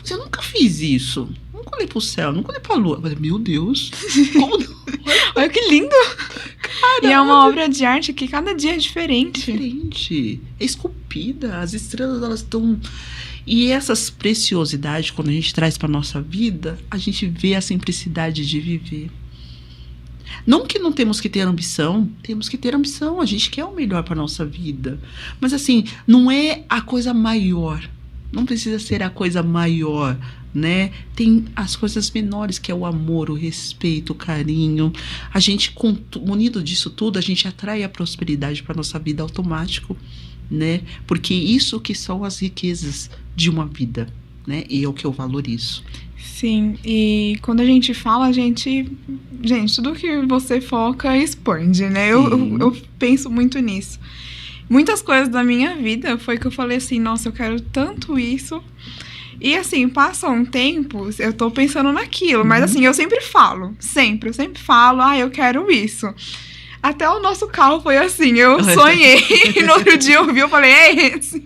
eu nunca fiz isso. Nunca olhei pro céu, nunca olhei pra lua. Eu falei, meu Deus, como não? Olha que lindo! Caramba. E é uma obra de arte que cada dia é diferente. Diferente. É esculpida, as estrelas, elas estão... E essas preciosidades, quando a gente traz pra nossa vida, a gente vê a simplicidade de viver. Não que não temos que ter ambição, temos que ter ambição, a gente quer o melhor para nossa vida. Mas assim, não é a coisa maior, não precisa ser a coisa maior, né? Tem as coisas menores, que é o amor, o respeito, o carinho. A gente, munido disso tudo, a gente atrai a prosperidade para nossa vida automático, né? Porque isso que são as riquezas de uma vida, né? E é o que eu valorizo. Sim, e quando a gente fala, gente, tudo que você foca expande, né? Eu penso muito nisso. Muitas coisas da minha vida foi que eu falei assim, nossa, eu quero tanto isso. E assim, passa um tempo, eu tô pensando naquilo, mas assim, eu sempre falo, eu sempre falo, eu quero isso. Até o nosso carro foi assim, eu sonhei, e no outro dia eu vi, eu falei, é esse.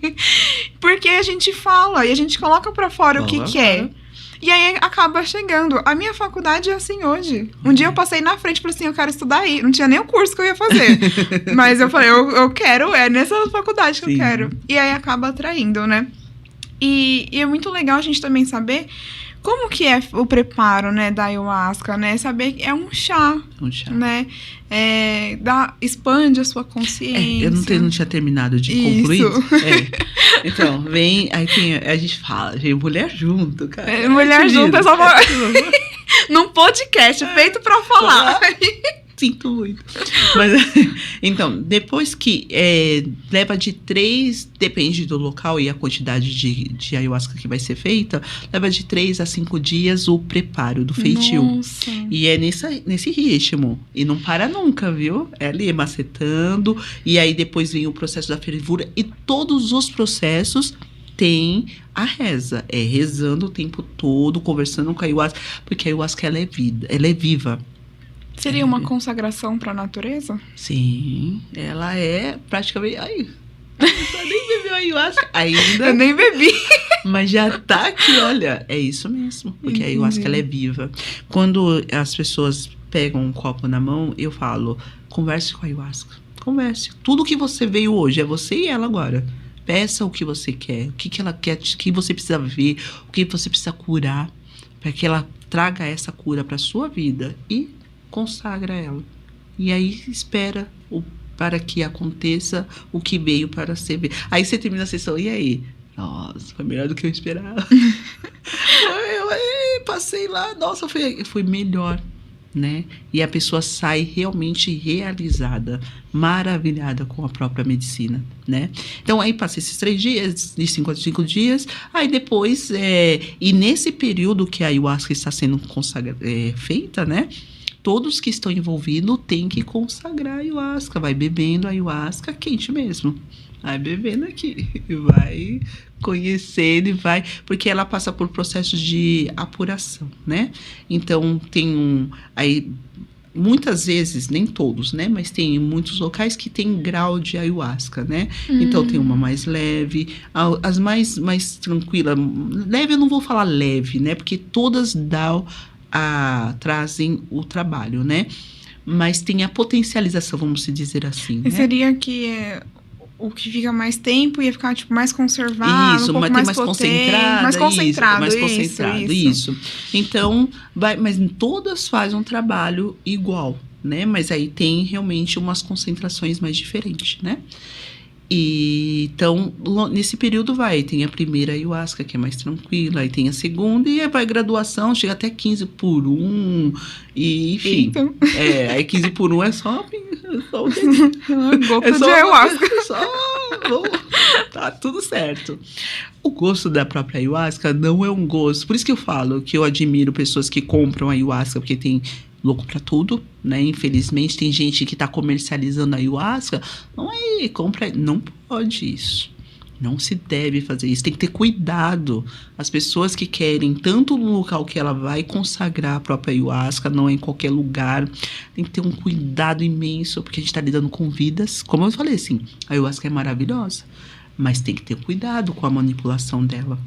Porque a gente fala, e a gente coloca pra fora o que quer. E aí acaba chegando. A minha faculdade é assim hoje. Um dia eu passei na frente e falei assim, eu quero estudar aí. Não tinha nem o curso que eu ia fazer. Mas eu falei, eu quero, é nessa faculdade que Sim. eu quero. E aí acaba atraindo, né? E é muito legal a gente também saber como que é o preparo, né, da ayahuasca, né? Saber que é um chá, né? Expande a sua consciência. Eu não tinha terminado de concluir. Então, a gente fala, vem mulher junto, cara. Mulher junto é só num podcast feito pra falar. Sinto muito. Mas, então, depois que leva de 3, depende do local e a quantidade de ayahuasca que vai ser feita, leva de 3 a 5 dias o preparo do feitio. Nossa. E é nesse ritmo. E não para nunca, viu? É ali macetando. E aí depois vem o processo da fervura. E todos os processos tem a reza. É rezando o tempo todo, conversando com a ayahuasca. Porque a ayahuasca, ela é vida, ela é viva. Seria uma consagração para a natureza? Sim, ela é praticamente... Ai, você nem bebeu ayahuasca ainda. Eu nem bebi. Mas já tá aqui, olha. É isso mesmo, porque a ayahuasca, ela é viva. Quando as pessoas pegam um copo na mão, eu falo, converse com a ayahuasca. Converse. Tudo que você veio hoje, é você e ela agora. Peça o que você quer, o que ela quer, o que você precisa ver, o que você precisa curar, para que ela traga essa cura para sua vida e consagra ela. E aí espera para que aconteça o que veio para ser. Aí você termina a sessão, e aí? Nossa, foi melhor do que eu esperava. eu passei lá, nossa, foi melhor, né? E a pessoa sai realmente realizada, maravilhada com a própria medicina, né? Então, aí passa esses 3 dias, de 5 a 5 dias, aí depois, e nesse período que a ayahuasca está sendo feita, né? Todos que estão envolvidos têm que consagrar a ayahuasca. Vai bebendo a ayahuasca quente mesmo. Vai bebendo aqui. Vai conhecendo e vai... Porque ela passa por processos de apuração, né? Então, tem aí, muitas vezes, nem todos, né? Mas tem muitos locais que tem grau de ayahuasca, né? Então, tem uma mais leve. As mais tranquilas... Leve, eu não vou falar leve, né? Porque todas trazem o trabalho, né? Mas tem a potencialização, vamos dizer assim, né? Seria que o que fica mais tempo ia ficar tipo mais conservado, isso, um pouco mas mais concentrado, mais concentrado, isso. Então, mas todas fazem um trabalho igual, né? Mas aí tem realmente umas concentrações mais diferentes, né? E então, nesse período tem a primeira ayahuasca, que é mais tranquila, aí tem a segunda, e aí vai graduação, chega até 15 por 1, e enfim. Então. Aí 15 por 1 é só gota de ayahuasca. Tá tudo certo. O gosto da própria ayahuasca não é um gosto, por isso que eu falo que eu admiro pessoas que compram ayahuasca, porque tem louco pra tudo, né? Infelizmente, tem gente que tá comercializando a ayahuasca. Não pode isso. Não se deve fazer isso. Tem que ter cuidado. As pessoas que querem, tanto no local que ela vai consagrar a própria ayahuasca, não é em qualquer lugar. Tem que ter um cuidado imenso, porque a gente tá lidando com vidas. Como eu falei, assim, a ayahuasca é maravilhosa, mas tem que ter cuidado com a manipulação dela.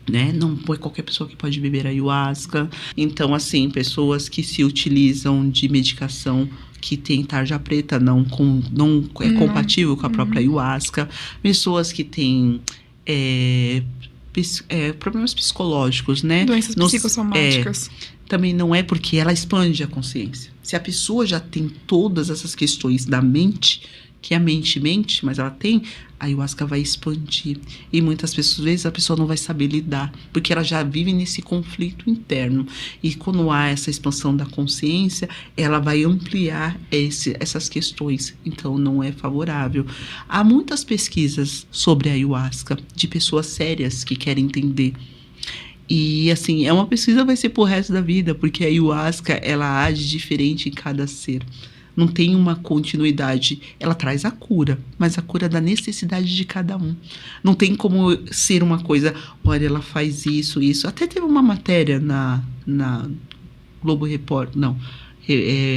Né? Não foi qualquer pessoa que pode beber ayahuasca. Então, assim, pessoas que se utilizam de medicação que tem tarja preta não é compatível com a própria ayahuasca. Pessoas que têm problemas psicológicos, né? Doenças psicossomáticas. Também não é, porque ela expande a consciência. Se a pessoa já tem todas essas questões da mente, que a mente, mas ela tem, a ayahuasca vai expandir. E muitas vezes a pessoa não vai saber lidar, porque ela já vive nesse conflito interno. E quando há essa expansão da consciência, ela vai ampliar essas questões. Então, não é favorável. Há muitas pesquisas sobre a ayahuasca, de pessoas sérias que querem entender. E, assim, uma pesquisa vai ser pro resto da vida, porque a ayahuasca, ela age diferente em cada ser. Não tem uma continuidade. Ela traz a cura, mas a cura da necessidade de cada um. Não tem como ser uma coisa, olha, ela faz isso. Até teve uma matéria na Globo Repórter,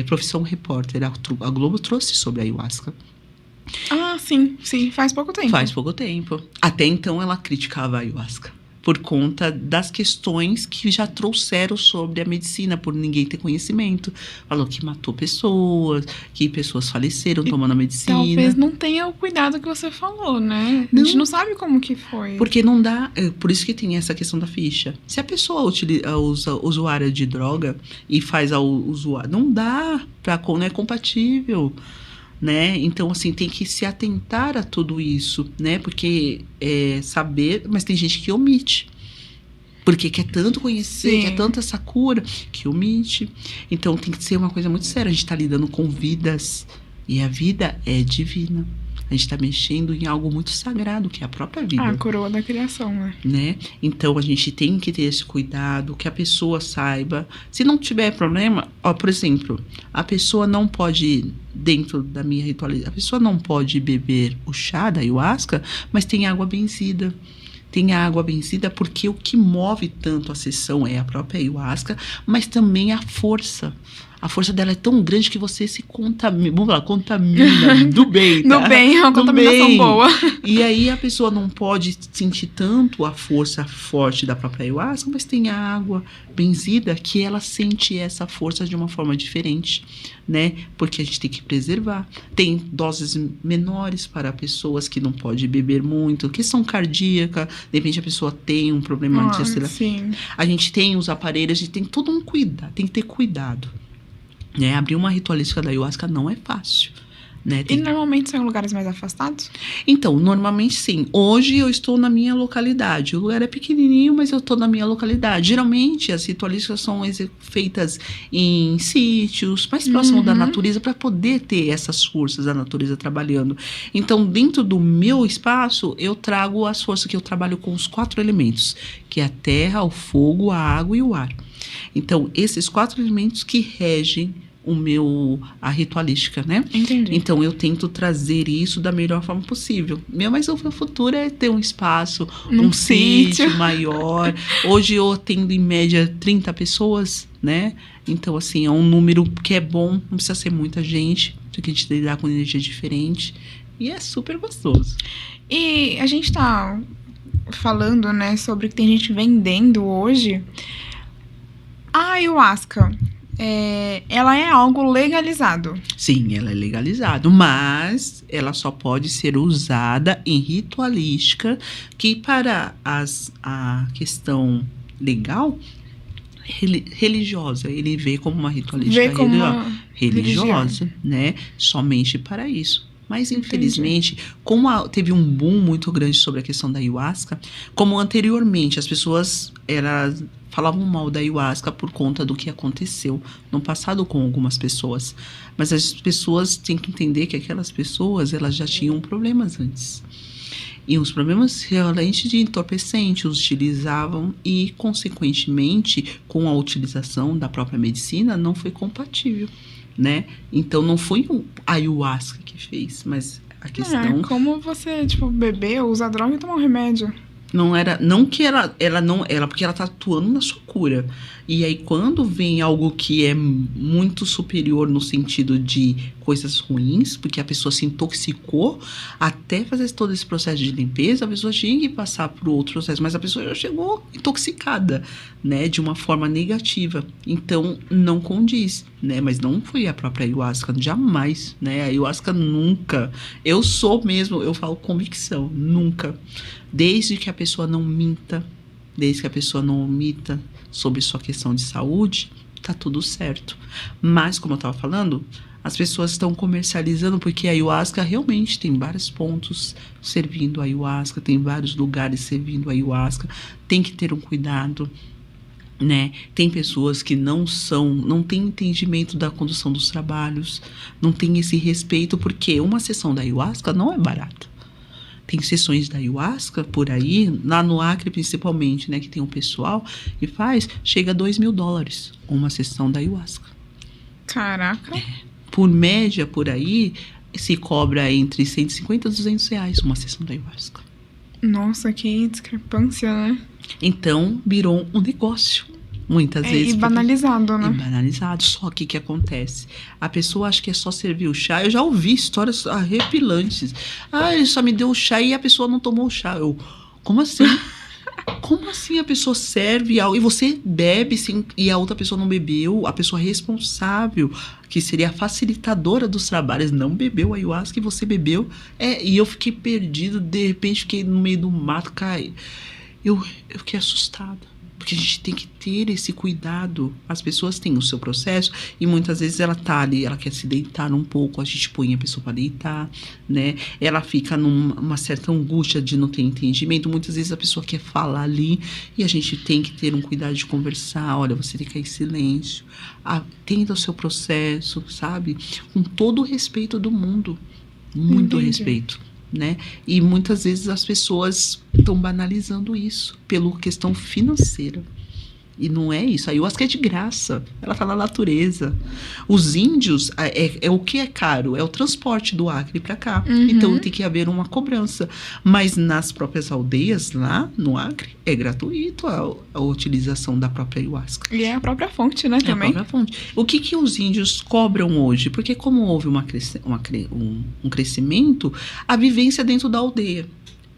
Profissão Repórter. A Globo trouxe sobre a ayahuasca. Ah, sim, faz pouco tempo. Faz pouco tempo. Até então ela criticava a ayahuasca. por conta das questões que já trouxeram sobre a medicina, por ninguém ter conhecimento. Falou que matou pessoas, que pessoas faleceram tomando a medicina. Talvez não tenha o cuidado que você falou, né? A gente não sabe como que foi. Porque não dá, por isso que tem essa questão da ficha. Se a pessoa usa usuária de droga e faz ao usuário, não dá, não é compatível. Né? Então, assim, tem que se atentar a tudo isso, né? Porque saber, mas tem gente que omite. Porque quer tanto conhecer, Sim. quer tanto essa cura, que omite. Então, tem que ser uma coisa muito séria. A gente está lidando com vidas, e a vida é divina. A gente está mexendo em algo muito sagrado, que é a própria vida. A coroa da criação, Né? Então, a gente tem que ter esse cuidado, que a pessoa saiba. Se não tiver problema, por exemplo, a pessoa não pode, dentro da minha ritualidade, a pessoa não pode beber o chá da ayahuasca, mas tem água benzida. Tem a água benzida porque o que move tanto a sessão é a própria ayahuasca, mas também a força. A força dela é tão grande que você se contamina, vamos lá, contamina do bem, tá? No bem, é uma contaminação boa. E aí a pessoa não pode sentir tanto a força forte da própria ayahuasca, mas tem a água benzida que ela sente essa força de uma forma diferente, né? Porque a gente tem que preservar. Tem doses menores para pessoas que não podem beber muito, questão cardíaca, de repente a pessoa tem um problema de aceleração. Sim. A gente tem os aparelhos, a gente tem todo um cuidado, tem que ter cuidado. Né? Abrir uma ritualística da ayahuasca não é fácil. Né? E normalmente são em lugares mais afastados? Então, normalmente sim. Hoje eu estou na minha localidade. O lugar é pequenininho, mas eu estou na minha localidade. Geralmente as ritualísticas são feitas em sítios, mais próximo da natureza, para poder ter essas forças da natureza trabalhando. Então, dentro do meu espaço, eu trago as forças que eu trabalho com os 4 elementos, que é a terra, o fogo, a água e o ar. Então, esses 4 elementos que regem a ritualística, né? Entendi. Então, eu tento trazer isso da melhor forma possível. Mas o futuro é ter um espaço, um sítio maior. Hoje eu atendo, em média, 30 pessoas, né? Então, assim, é um número que é bom, não precisa ser muita gente, porque a gente lidar com energia diferente. E é super gostoso. E a gente tá falando, né, sobre que tem gente vendendo hoje. A ayahuasca, ela é algo legalizado. Sim, ela é legalizada, mas ela só pode ser usada em ritualística, que para a questão religiosa, ele vê como uma ritualística religiosa, né? Somente para isso. Mas, infelizmente, como teve um boom muito grande sobre a questão da ayahuasca, como anteriormente as pessoas falavam mal da ayahuasca por conta do que aconteceu no passado com algumas pessoas. Mas as pessoas têm que entender que aquelas pessoas, elas já tinham problemas antes. E os problemas realmente de entorpecente os utilizavam e, consequentemente, com a utilização da própria medicina, não foi compatível, né? Então, não foi a ayahuasca que fez, mas a questão... É como você, beber, usar droga e tomar um remédio. Não que ela porque ela tá atuando na sua cura. E aí, quando vem algo que é muito superior no sentido de coisas ruins, porque a pessoa se intoxicou, até fazer todo esse processo de limpeza, a pessoa tinha que passar por outro processo, mas a pessoa já chegou intoxicada, né, de uma forma negativa. Então, não condiz, né, mas não foi a própria ayahuasca, jamais, né, a ayahuasca nunca. Eu falo convicção, nunca. Desde que a pessoa não minta, desde que a pessoa não omita sobre sua questão de saúde, tá tudo certo. Mas, como eu estava falando, as pessoas estão comercializando porque a ayahuasca realmente tem vários pontos servindo a ayahuasca, tem vários lugares servindo a ayahuasca, tem que ter um cuidado, né? Tem pessoas que não têm entendimento da condução dos trabalhos, não tem esse respeito, porque uma sessão da ayahuasca não é barata. Tem sessões da ayahuasca por aí, lá no Acre principalmente, né, que tem um pessoal que chega a $2.000 uma sessão da ayahuasca. Caraca. Por média, por aí, se cobra entre 150 e R$200 uma sessão da ayahuasca. Nossa, que discrepância, né? Então, virou um negócio. Muitas vezes. E banalizado, né? E banalizado. Só que o que acontece? A pessoa acha que é só servir o chá. Eu já ouvi histórias arrepilantes. Ele só me deu o chá e a pessoa não tomou o chá. Como assim? Como assim a pessoa serve algo e você bebe e a outra pessoa não bebeu? A pessoa responsável, que seria a facilitadora dos trabalhos, não bebeu a ayahuasca e você bebeu. E eu fiquei perdido, de repente fiquei no meio do mato, caí. Eu fiquei assustada. Porque a gente tem que ter esse cuidado. As pessoas têm o seu processo e muitas vezes ela tá ali, ela quer se deitar um pouco, a gente põe a pessoa para deitar, né? Ela fica numa certa angústia de não ter entendimento. Muitas vezes a pessoa quer falar ali e a gente tem que ter um cuidado de conversar. Olha, você tem que ir em silêncio. Atenda o seu processo, sabe? Com todo o respeito do mundo. Muito respeito. Né? E muitas vezes as pessoas estão banalizando isso pela questão financeira. E não é isso. A ayahuasca é de graça. Ela está na natureza. Os índios, o que é caro? É o transporte do Acre para cá. Então tem que haver uma cobrança. Mas nas próprias aldeias, lá no Acre, é gratuito a utilização da própria ayahuasca. E é a própria fonte, né, também? É a própria fonte. O que os índios cobram hoje? Porque como houve um crescimento, a vivência dentro da aldeia.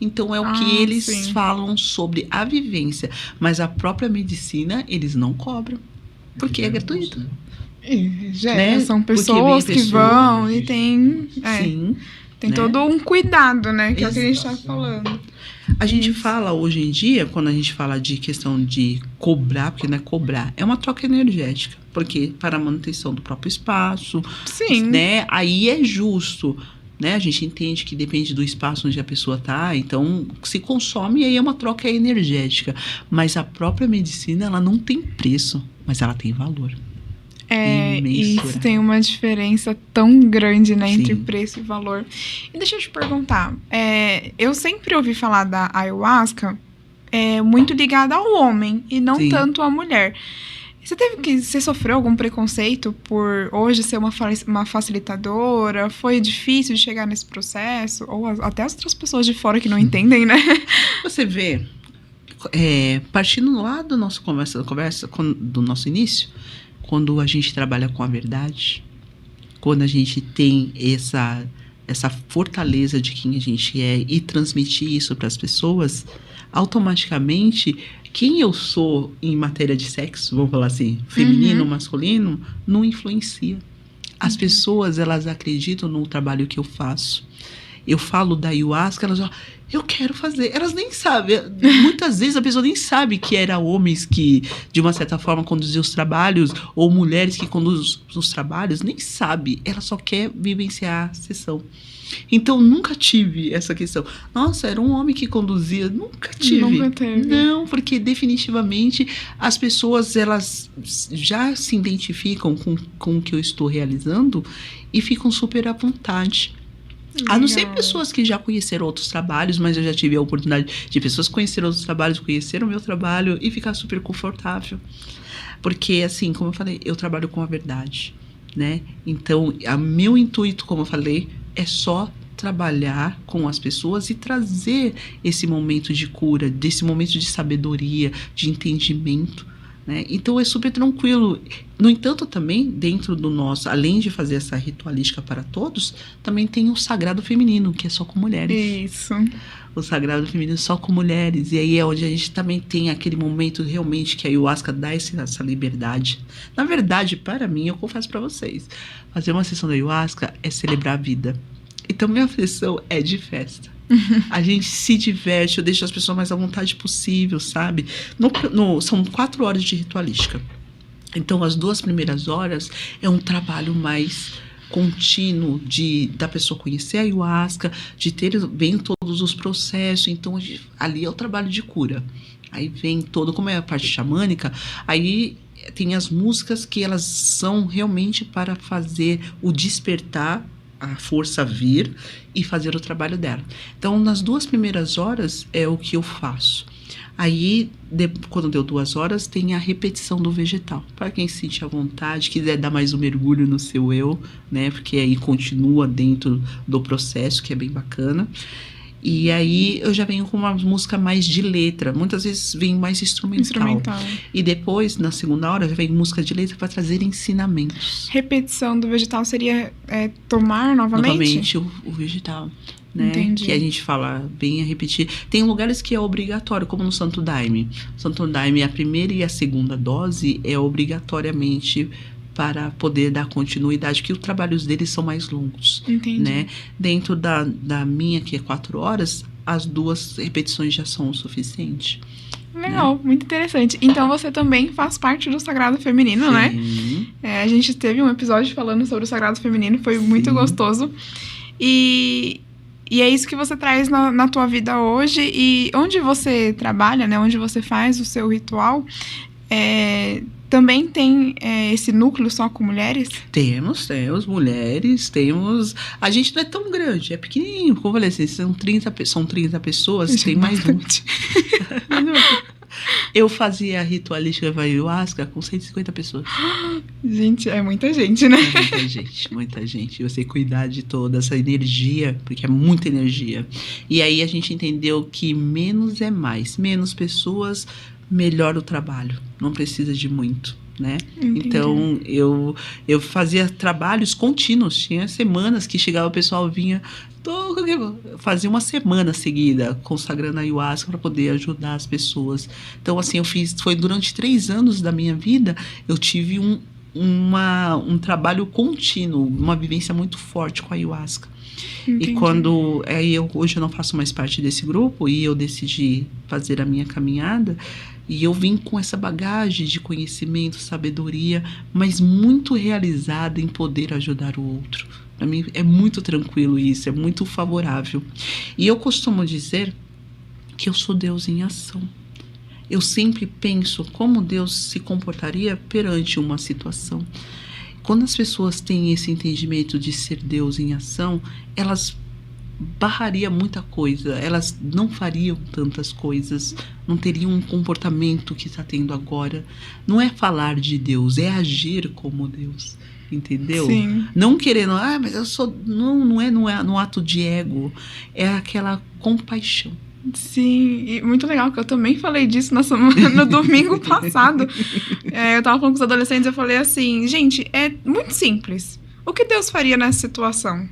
Então, é o que eles falam sobre a vivência. Mas a própria medicina, eles não cobram. Porque é gratuito. Né? São pessoas que vão e tem... Sim. Tem todo um cuidado, né? Que é o que a gente está falando. A gente fala hoje em dia, quando a gente fala de questão de cobrar, porque não é cobrar, é uma troca energética. Porque para a manutenção do próprio espaço, né? Aí é justo. Né? A gente entende que depende do espaço onde a pessoa está, então se consome e aí é uma troca energética. Mas a própria medicina, ela não tem preço, mas ela tem valor. E isso tem uma diferença tão grande, né, entre preço e valor. E deixa eu te perguntar, eu sempre ouvi falar da ayahuasca muito ligada ao homem e não tanto à mulher. Você sofreu algum preconceito por hoje ser uma facilitadora? Foi difícil de chegar nesse processo? Ou até as outras pessoas de fora que não entendem, né? Você vê, partindo lá do nosso conversa do nosso início, quando a gente trabalha com a verdade, quando a gente tem essa fortaleza de quem a gente é e transmitir isso para as pessoas, automaticamente, quem eu sou em matéria de sexo, vamos falar assim, feminino, masculino, não influencia. As pessoas, elas acreditam no trabalho que eu faço. Eu falo da ayahuasca, elas falam, eu quero fazer. Elas nem sabem. Muitas vezes a pessoa nem sabe que era homens que, de uma certa forma, conduziam os trabalhos, ou mulheres que conduzem os trabalhos, nem sabe. Ela só quer vivenciar a sessão. Então, nunca tive essa questão. Nossa, era um homem que conduzia. Nunca tive. Nunca teve. Não, porque definitivamente as pessoas, elas já se identificam com o que eu estou realizando e ficam super à vontade. A não ser pessoas que já conheceram outros trabalhos, mas eu já tive a oportunidade de pessoas conhecer outros trabalhos, conhecer o meu trabalho e ficar super confortável. Porque, assim, como eu falei, eu trabalho com a verdade, né? Então, o meu intuito, como eu falei, é só trabalhar com as pessoas e trazer esse momento de cura, desse momento de sabedoria, de entendimento, né? Então é super tranquilo. No entanto, também dentro do nosso, além de fazer essa ritualística para todos, também tem o sagrado feminino, que é só com mulheres. Isso. O sagrado feminino só com mulheres. E aí é onde a gente também tem aquele momento realmente que a ayahuasca dá essa liberdade. Na verdade, para mim, eu confesso para vocês, fazer uma sessão da ayahuasca é celebrar a vida. Então, minha sessão é de festa. A gente se diverte, eu deixo as pessoas mais à vontade possível, sabe? São 4 horas de ritualística. Então, as 2 primeiras horas é um trabalho mais contínuo da pessoa conhecer a ayahuasca, de ter bem todos os processos. Então, ali é o trabalho de cura. Aí vem como é a parte xamânica, aí tem as músicas que elas são realmente para fazer o despertar, a força vir e fazer o trabalho dela. Então, nas 2 primeiras horas é o que eu faço. Aí, quando deu 2 horas, tem a repetição do vegetal. Para quem se sentir à vontade, quiser dar mais um mergulho no seu eu, né? Porque aí continua dentro do processo, que é bem bacana. E aí eu já venho com uma música mais de letra. Muitas vezes vem mais instrumental. E depois, na segunda hora, já vem música de letra para trazer ensinamentos. Repetição do vegetal seria tomar novamente? Novamente o vegetal. né? Entendi. Que a gente fala bem a repetir. Tem lugares que é obrigatório, como no Santo Daime. Santo Daime, a primeira e a segunda dose é obrigatoriamente para poder dar continuidade, que os trabalhos deles são mais longos. Entendi. Né? Dentro da minha, que é 4 horas, as 2 repetições já são o suficiente. Legal, muito interessante. Então você também faz parte do Sagrado Feminino, né? Sim. A gente teve um episódio falando sobre o Sagrado Feminino, foi muito Sim. gostoso. E é isso que você traz na tua vida hoje. E onde você trabalha, né? Onde você faz o seu ritual, também tem esse núcleo só com mulheres? Temos mulheres, temos... A gente não é tão grande, é pequenininho. Como eu falei assim, são 30 pessoas, tem mais um. Eu fazia ritualística para ayahuasca com 150 pessoas. Gente, é muita gente, né? É muita gente, muita gente. Você cuidar de toda essa energia, porque é muita energia. E aí a gente entendeu que menos é mais. Menos pessoas, melhor o trabalho. Não precisa de muito, né? Entendi. Então, eu fazia trabalhos contínuos. Tinha semanas que chegava o pessoal, vinha... Fazia uma semana seguida consagrando a ayahuasca para poder ajudar as pessoas. Então, assim, foi durante 3 anos da minha vida, eu tive um trabalho contínuo, uma vivência muito forte com a ayahuasca. Entendi. E hoje eu não faço mais parte desse grupo e eu decidi fazer a minha caminhada, e eu vim com essa bagagem de conhecimento, sabedoria, mas muito realizada em poder ajudar o outro. Para mim é muito tranquilo isso, é muito favorável. E eu costumo dizer que eu sou Deus em ação. Eu sempre penso como Deus se comportaria perante uma situação. Quando as pessoas têm esse entendimento de ser Deus em ação, elas barrariam muita coisa, elas não fariam tantas coisas, não teriam um comportamento que está tendo agora. Não é falar de Deus, é agir como Deus. Entendeu? Sim. Não querendo, mas eu sou... Não é no ato de ego, é aquela compaixão. Sim, e muito legal, que eu também falei disso no domingo passado. Eu tava falando com os adolescentes, eu falei assim, gente, é muito simples. O que Deus faria nessa situação?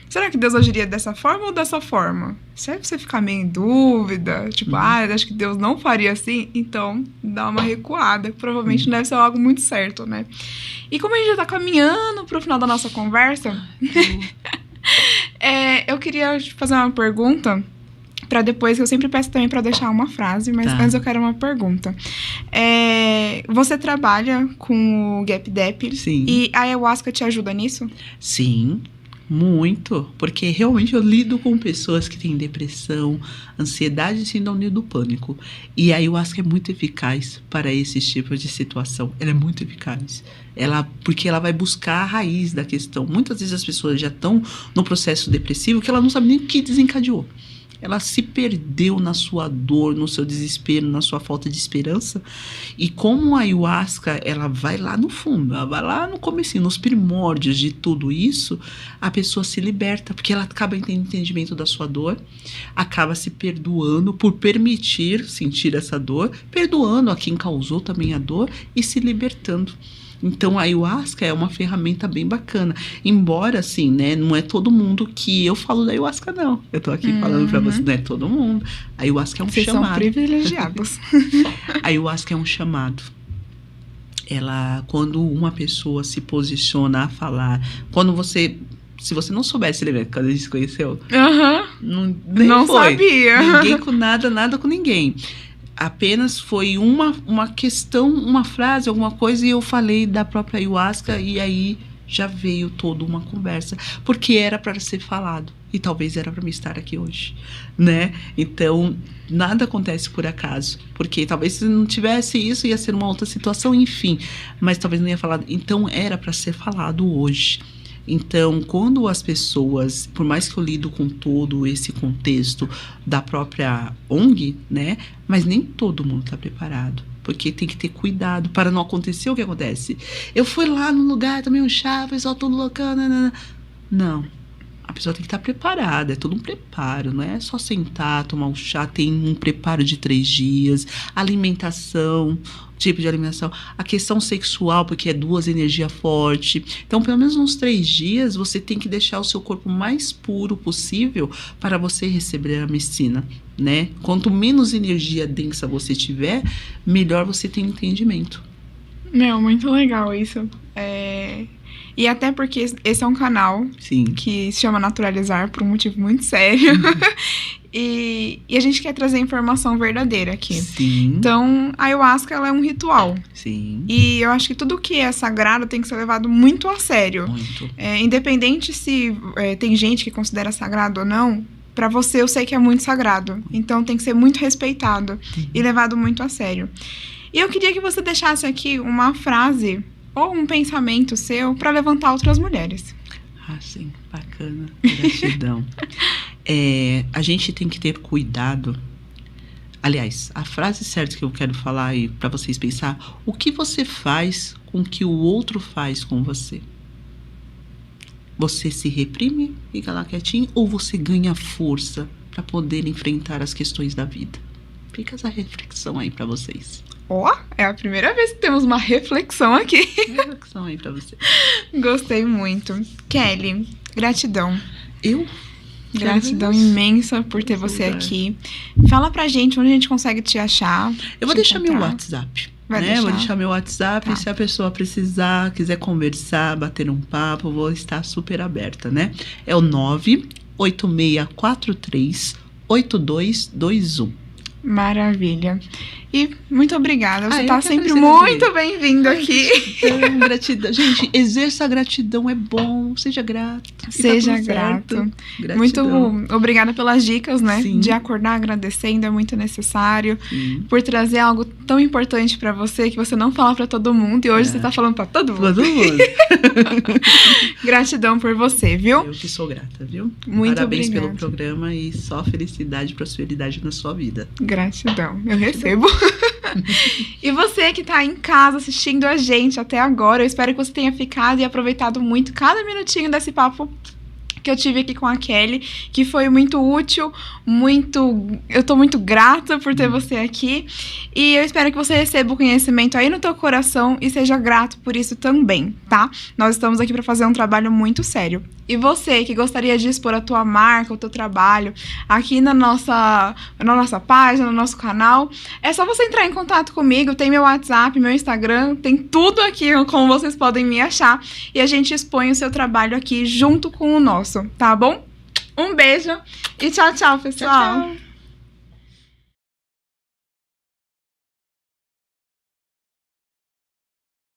Será que Deus agiria dessa forma ou dessa forma? Se você ficar meio em dúvida, tipo, eu acho que Deus não faria assim, então dá uma recuada. Provavelmente não deve ser algo muito certo, né? E como a gente já tá caminhando pro final da nossa conversa, eu queria te fazer uma pergunta pra depois, que eu sempre peço também pra deixar uma frase, mas antes eu quero uma pergunta. Você trabalha com o GapDep? Sim. E a ayahuasca te ajuda nisso? Sim. Muito, porque realmente eu lido com pessoas que têm depressão, ansiedade e síndrome do pânico. E a ayahuasca é muito eficaz para esses tipos de situação. Ela é muito eficaz. Porque ela vai buscar a raiz da questão. Muitas vezes as pessoas já estão no processo depressivo que ela não sabe nem o que desencadeou. Ela se perdeu na sua dor, no seu desespero, na sua falta de esperança. E como a ayahuasca, ela vai lá no fundo, ela vai lá no comecinho, nos primórdios de tudo isso, a pessoa se liberta, porque ela acaba tendo entendimento da sua dor, acaba se perdoando por permitir sentir essa dor, perdoando a quem causou também a dor e se libertando. Então, a ayahuasca é uma ferramenta bem bacana. Embora, assim, né, não é todo mundo que eu falo da ayahuasca, não. Eu tô aqui falando pra você, não é todo mundo. A ayahuasca é um chamado. Vocês são privilegiados. A ayahuasca é um chamado. Quando uma pessoa se posiciona a falar, se você não soubesse, lembra, quando a gente se conheceu? Não foi. Sabia. Ninguém com nada com ninguém. Apenas foi uma questão, uma frase, alguma coisa, e eu falei da própria ayahuasca, e aí já veio toda uma conversa, porque era para ser falado, e talvez era para mim estar aqui hoje, né? Então, nada acontece por acaso, porque talvez se não tivesse isso, ia ser uma outra situação, enfim, mas talvez não ia falar, então era para ser falado hoje. Então, quando as pessoas, por mais que eu lido com todo esse contexto da própria ONG, né? Mas nem todo mundo está preparado. Porque tem que ter cuidado para não acontecer o que acontece. Eu fui lá no lugar, tomei um chá, o pessoal todo loucão, não. A pessoa tem que estar preparada, é todo um preparo, não é só sentar, tomar um chá, tem um preparo de 3 dias, alimentação, tipo de alimentação, a questão sexual, porque é 2 energias fortes. Então, pelo menos uns 3 dias, você tem que deixar o seu corpo mais puro possível para você receber a medicina, né? Quanto menos energia densa você tiver, melhor você tem entendimento. Meu, muito legal isso. E até porque esse é um canal Sim. que se chama Naturalizar por um motivo muito sério. E a gente quer trazer informação verdadeira aqui. Sim. Então, a ayahuasca, ela é um ritual. Sim. E eu acho que tudo que é sagrado tem que ser levado muito a sério. Muito. Independente se tem gente que considera sagrado ou não, pra você eu sei que é muito sagrado. Então, tem que ser muito respeitado e levado muito a sério. E eu queria que você deixasse aqui uma frase ou um pensamento seu para levantar outras mulheres. Ah, sim, bacana. Gratidão. A gente tem que ter cuidado. Aliás, a frase certa que eu quero falar aí para vocês pensar: o que você faz com o que o outro faz com você? Você se reprime, fica lá quietinho, ou você ganha força para poder enfrentar as questões da vida? Fica essa reflexão aí para vocês. É a primeira vez que temos uma reflexão aqui. Reflexão aí pra você. Gostei muito. Kelly, gratidão. Gratidão Deus. imensa por ter você aqui. Fala pra gente onde a gente consegue te achar. Eu vou deixar meu WhatsApp. Vai deixar? Vou deixar meu WhatsApp. Tá. Se a pessoa precisar, quiser conversar, bater um papo, vou estar super aberta, né? É o 986438221. Maravilha. E muito obrigada. Você eu tá que sempre agradeço. muito bem-vindo aqui. Gratidão. Gente, exerça a gratidão, é bom. Seja grato. Seja tá tudo grato. certo. Gratidão. Muito obrigada pelas dicas, né? Sim. De acordar agradecendo é muito necessário. Sim. Por trazer algo tão importante pra você que você não fala pra todo mundo e hoje você tá falando pra todo mundo. Todo mundo. Gratidão por você, viu? Eu que sou grata, viu? Muito Parabéns obrigada. pelo programa e só felicidade e prosperidade na sua vida. Gratidão, eu recebo. E você que tá em casa assistindo a gente até agora, eu espero que você tenha ficado e aproveitado muito cada minutinho desse papo que eu tive aqui com a Kelly, que foi muito útil, eu tô muito grata por ter você aqui, e eu espero que você receba o conhecimento aí no teu coração e seja grato por isso também, tá? Nós estamos aqui para fazer um trabalho muito sério. E você que gostaria de expor a tua marca, o teu trabalho aqui na nossa página, no nosso canal, é só você entrar em contato comigo, tem meu WhatsApp, meu Instagram, tem tudo aqui como vocês podem me achar, e a gente expõe o seu trabalho aqui junto com o nosso, tá bom? Um beijo e tchau, tchau, pessoal! Tchau, tchau.